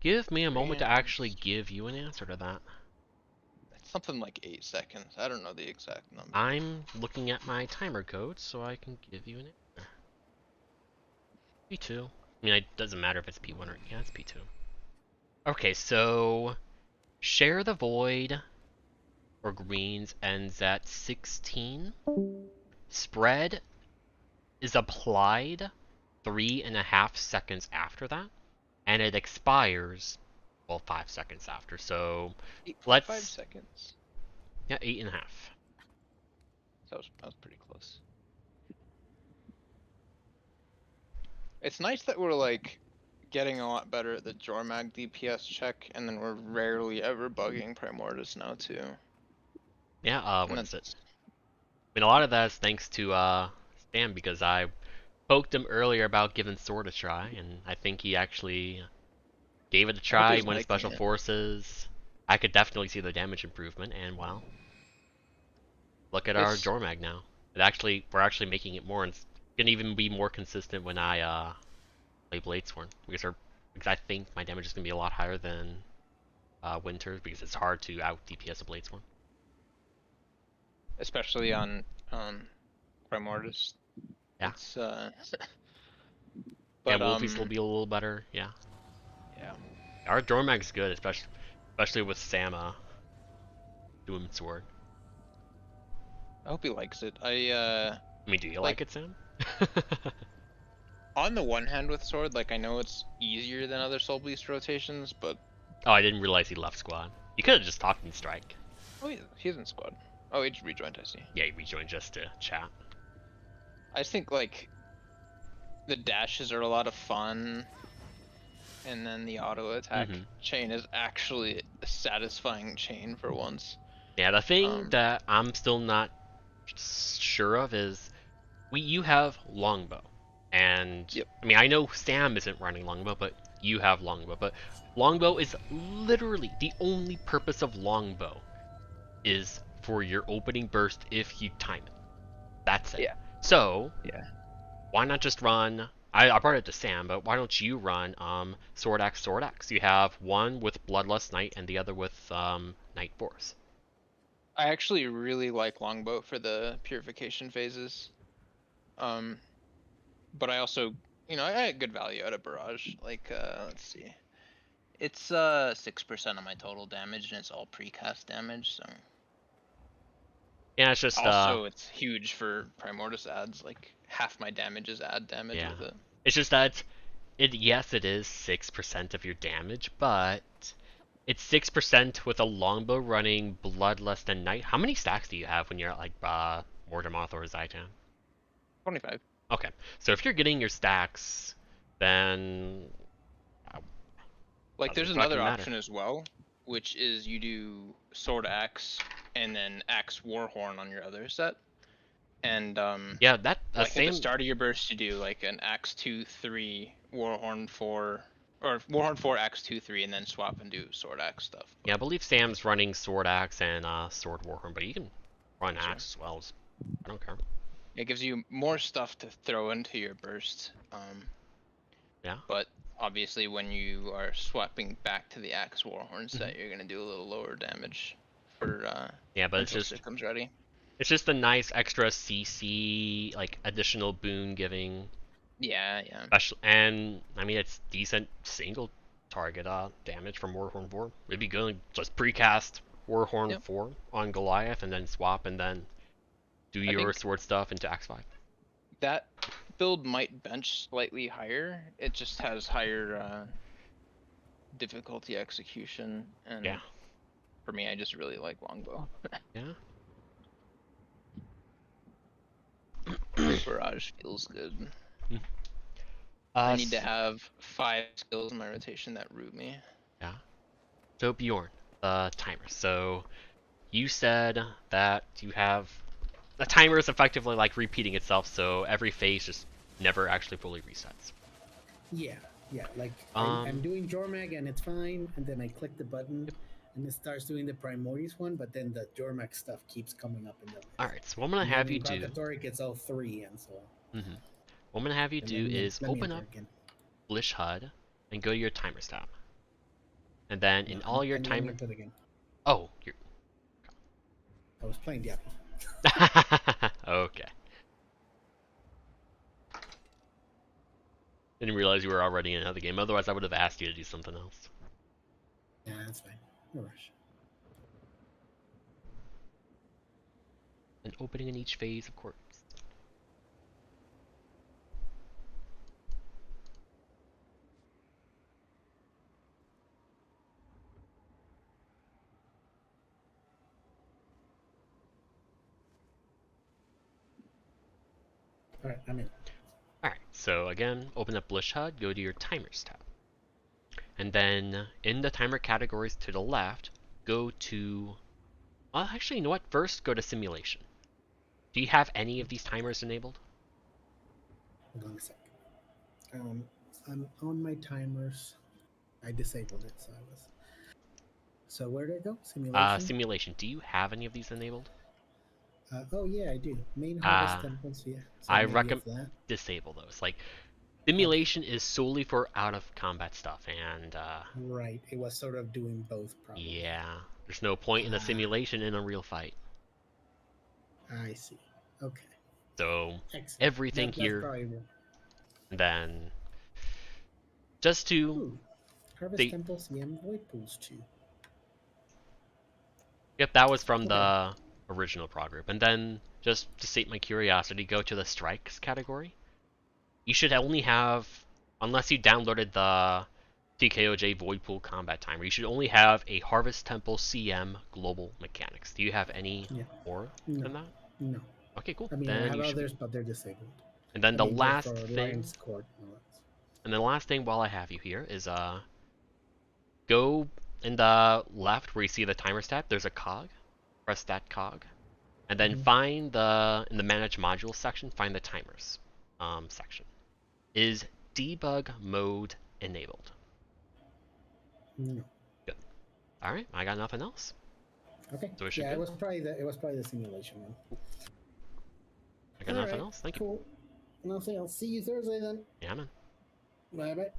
Give me a moment to actually give you an answer to that. it's something like 8 seconds. I don't know the exact number. I'm looking at my timer code so I can give you an answer. P2. I mean, it doesn't matter if it's P1 or... Yeah, it's P2. Okay, so... Share the Void for greens ends at 16. Spread is applied 3.5 seconds after that. And it expires, well, 5 seconds after. So, let's... 5 seconds. Yeah, 8.5. That was pretty close. It's nice that we're like getting a lot better at the Jormag DPS check, and then we're rarely ever bugging Primordus now too. Yeah, what is it? I mean, a lot of that is thanks to Stan, because I poked him earlier about giving Sword a try, and I think he actually gave it a try. He went to Special Forces. I could definitely see the damage improvement, and wow. Look at our Jormag now. We're actually making it more, and it's gonna even be more consistent when I play Bladesworn, because I think my damage is gonna be a lot higher than Winter's, because it's hard to out DPS a Bladesworn. Especially on Primordus. Yeah. It's but, yeah, Wolfie's will be a little better. Yeah. Yeah. Our Jormag's good, especially with Sama doing Sword. I hope he likes it. I mean, do you like it, Sam? On the one hand with Sword, like I know it's easier than other Soul Beast rotations, but... Oh, I didn't realize he left squad. You could have just talked in Strike. Oh, he's in squad. Oh, he just rejoined, I see. Yeah, he rejoined just to chat. I think, like, the dashes are a lot of fun, and then the auto attack chain is actually a satisfying chain for once. Yeah, the thing that I'm still not sure of is, you have Longbow, and I mean, I know Sam isn't running Longbow, but you have Longbow, but Longbow is literally the only purpose of Longbow is for your opening burst if you time it. That's it. Yeah. So, why not just run... I brought it to Sam, but why don't you run Sword Axe, Sword Axe? You have one with Bloodlust Knight and the other with Night Force. I actually really like Longbow for the purification phases. But I also, you know, I had good value out of Barrage. Like, let's see. It's 6% of my total damage, and it's all precast damage, so... Yeah, it's just... Also, it's huge for Primordus adds. Like, half my damage is add damage with it. It's just that, yes, it is 6% of your damage, but... It's 6% with a Longbow running Bloodlust and Night. How many stacks do you have when you're at, like, Mortemoth or Zaitan? 25. Okay, so if you're getting your stacks, then... Like, there's another option as well, which is you do Sword Axe and then Axe Warhorn on your other set. And, yeah, that... like, at the start of your burst, you do, like, an Axe 2-3, Warhorn 4... Or Warhorn 4, Axe 2-3, and then swap and do Sword Axe stuff. Yeah, I believe Sam's running Sword Axe and Sword Warhorn, but you can run Axe as well. I don't care. It gives you more stuff to throw into your burst. Yeah. But obviously, when you are swapping back to the Axe Warhorn set, you're gonna do a little lower damage for yeah, but it's just it comes ready. It's just a nice extra CC, like additional boon giving. Yeah. Special, and I mean it's decent single target damage from Warhorn 4. It'd be good just precast Warhorn 4 on Goliath and then swap and then do your sword stuff into Axe 5. That build might bench slightly higher. It just has higher difficulty execution, and for me, I just really like Longbow. Yeah. Barrage feels good. I need to have 5 skills in my rotation that root me. Yeah. So Bjorn, timer. So you said that you have the timer is effectively like repeating itself, so every phase just never actually fully resets. Yeah. Yeah, like Um, I'm doing Jormag and it's fine, and then I click the button, and it starts doing the Primordius one, but then the Jormag stuff keeps coming up in the list. Alright, so what I'm gonna And have then you in do. Purgatoric, it's all 3, and so. What I'm gonna have you And do is let me open enter up again. Blish HUD and go to your timers tab. And then in all your and let me timer. enter it again. Oh, you're. I was playing Diablo. Okay. Didn't realize you were already in another game. Otherwise, I would have asked you to do something else. Yeah, that's fine. No rush. And opening in each phase, of course. All right, I'm in. Alright, so again, open up Blish HUD, go to your timers tab. And then in the timer categories to the left, go to. Well, actually, you know what? First, go to simulation. Do you have any of these timers enabled? Hold on a sec. I'm on my timers. I disabled it, so I was. So where did I go? Simulation. Simulation. Do you have any of these enabled? Oh yeah, I do. Main harvest temples. Yeah. So I maybe recommend it's that. disable those. Like, simulation is solely for out of combat stuff, and Right. It was sort of doing both, probably. yeah, there's no point in a simulation in a real fight. I see. Okay. So Excellent. everything That's here, probably real. then just to Ooh. Harvest the temples. CM void pools too. yep, that was from the original prog group, and then just to sate my curiosity, go to the strikes category. You should only have, unless you downloaded the TKoJ Void Pool Combat Timer, you should only have a Harvest Temple CM Global Mechanics. Do you have any more than that? No. Okay, cool. I mean, then I have you should others, but they're disabled. And then I the mean, last for thing, Lion's Court and all that. and then the last thing while I have you here is go in the left where you see the timer tab. There's a cog. Press that cog, and then find in the Manage Modules section, find the timers section. Is debug mode enabled? No. Good. All right, I got nothing else. Okay. So it should Yeah, good. it was probably the simulation one. I got nothing else. Thank you. Cool. Nothing else. See you Thursday then. Yeah, man. Bye bye.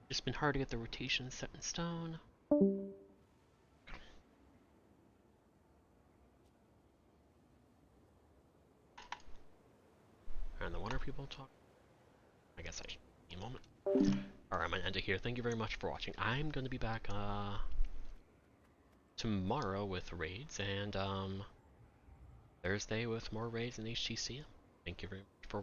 It's been hard to get the rotation set in stone. And then what are people talking? I guess I should need a moment. Alright, I'm gonna end it here. Thank you very much for watching. I'm gonna be back tomorrow with raids, and Thursday with more raids in HTcm. Thank you very much for watching.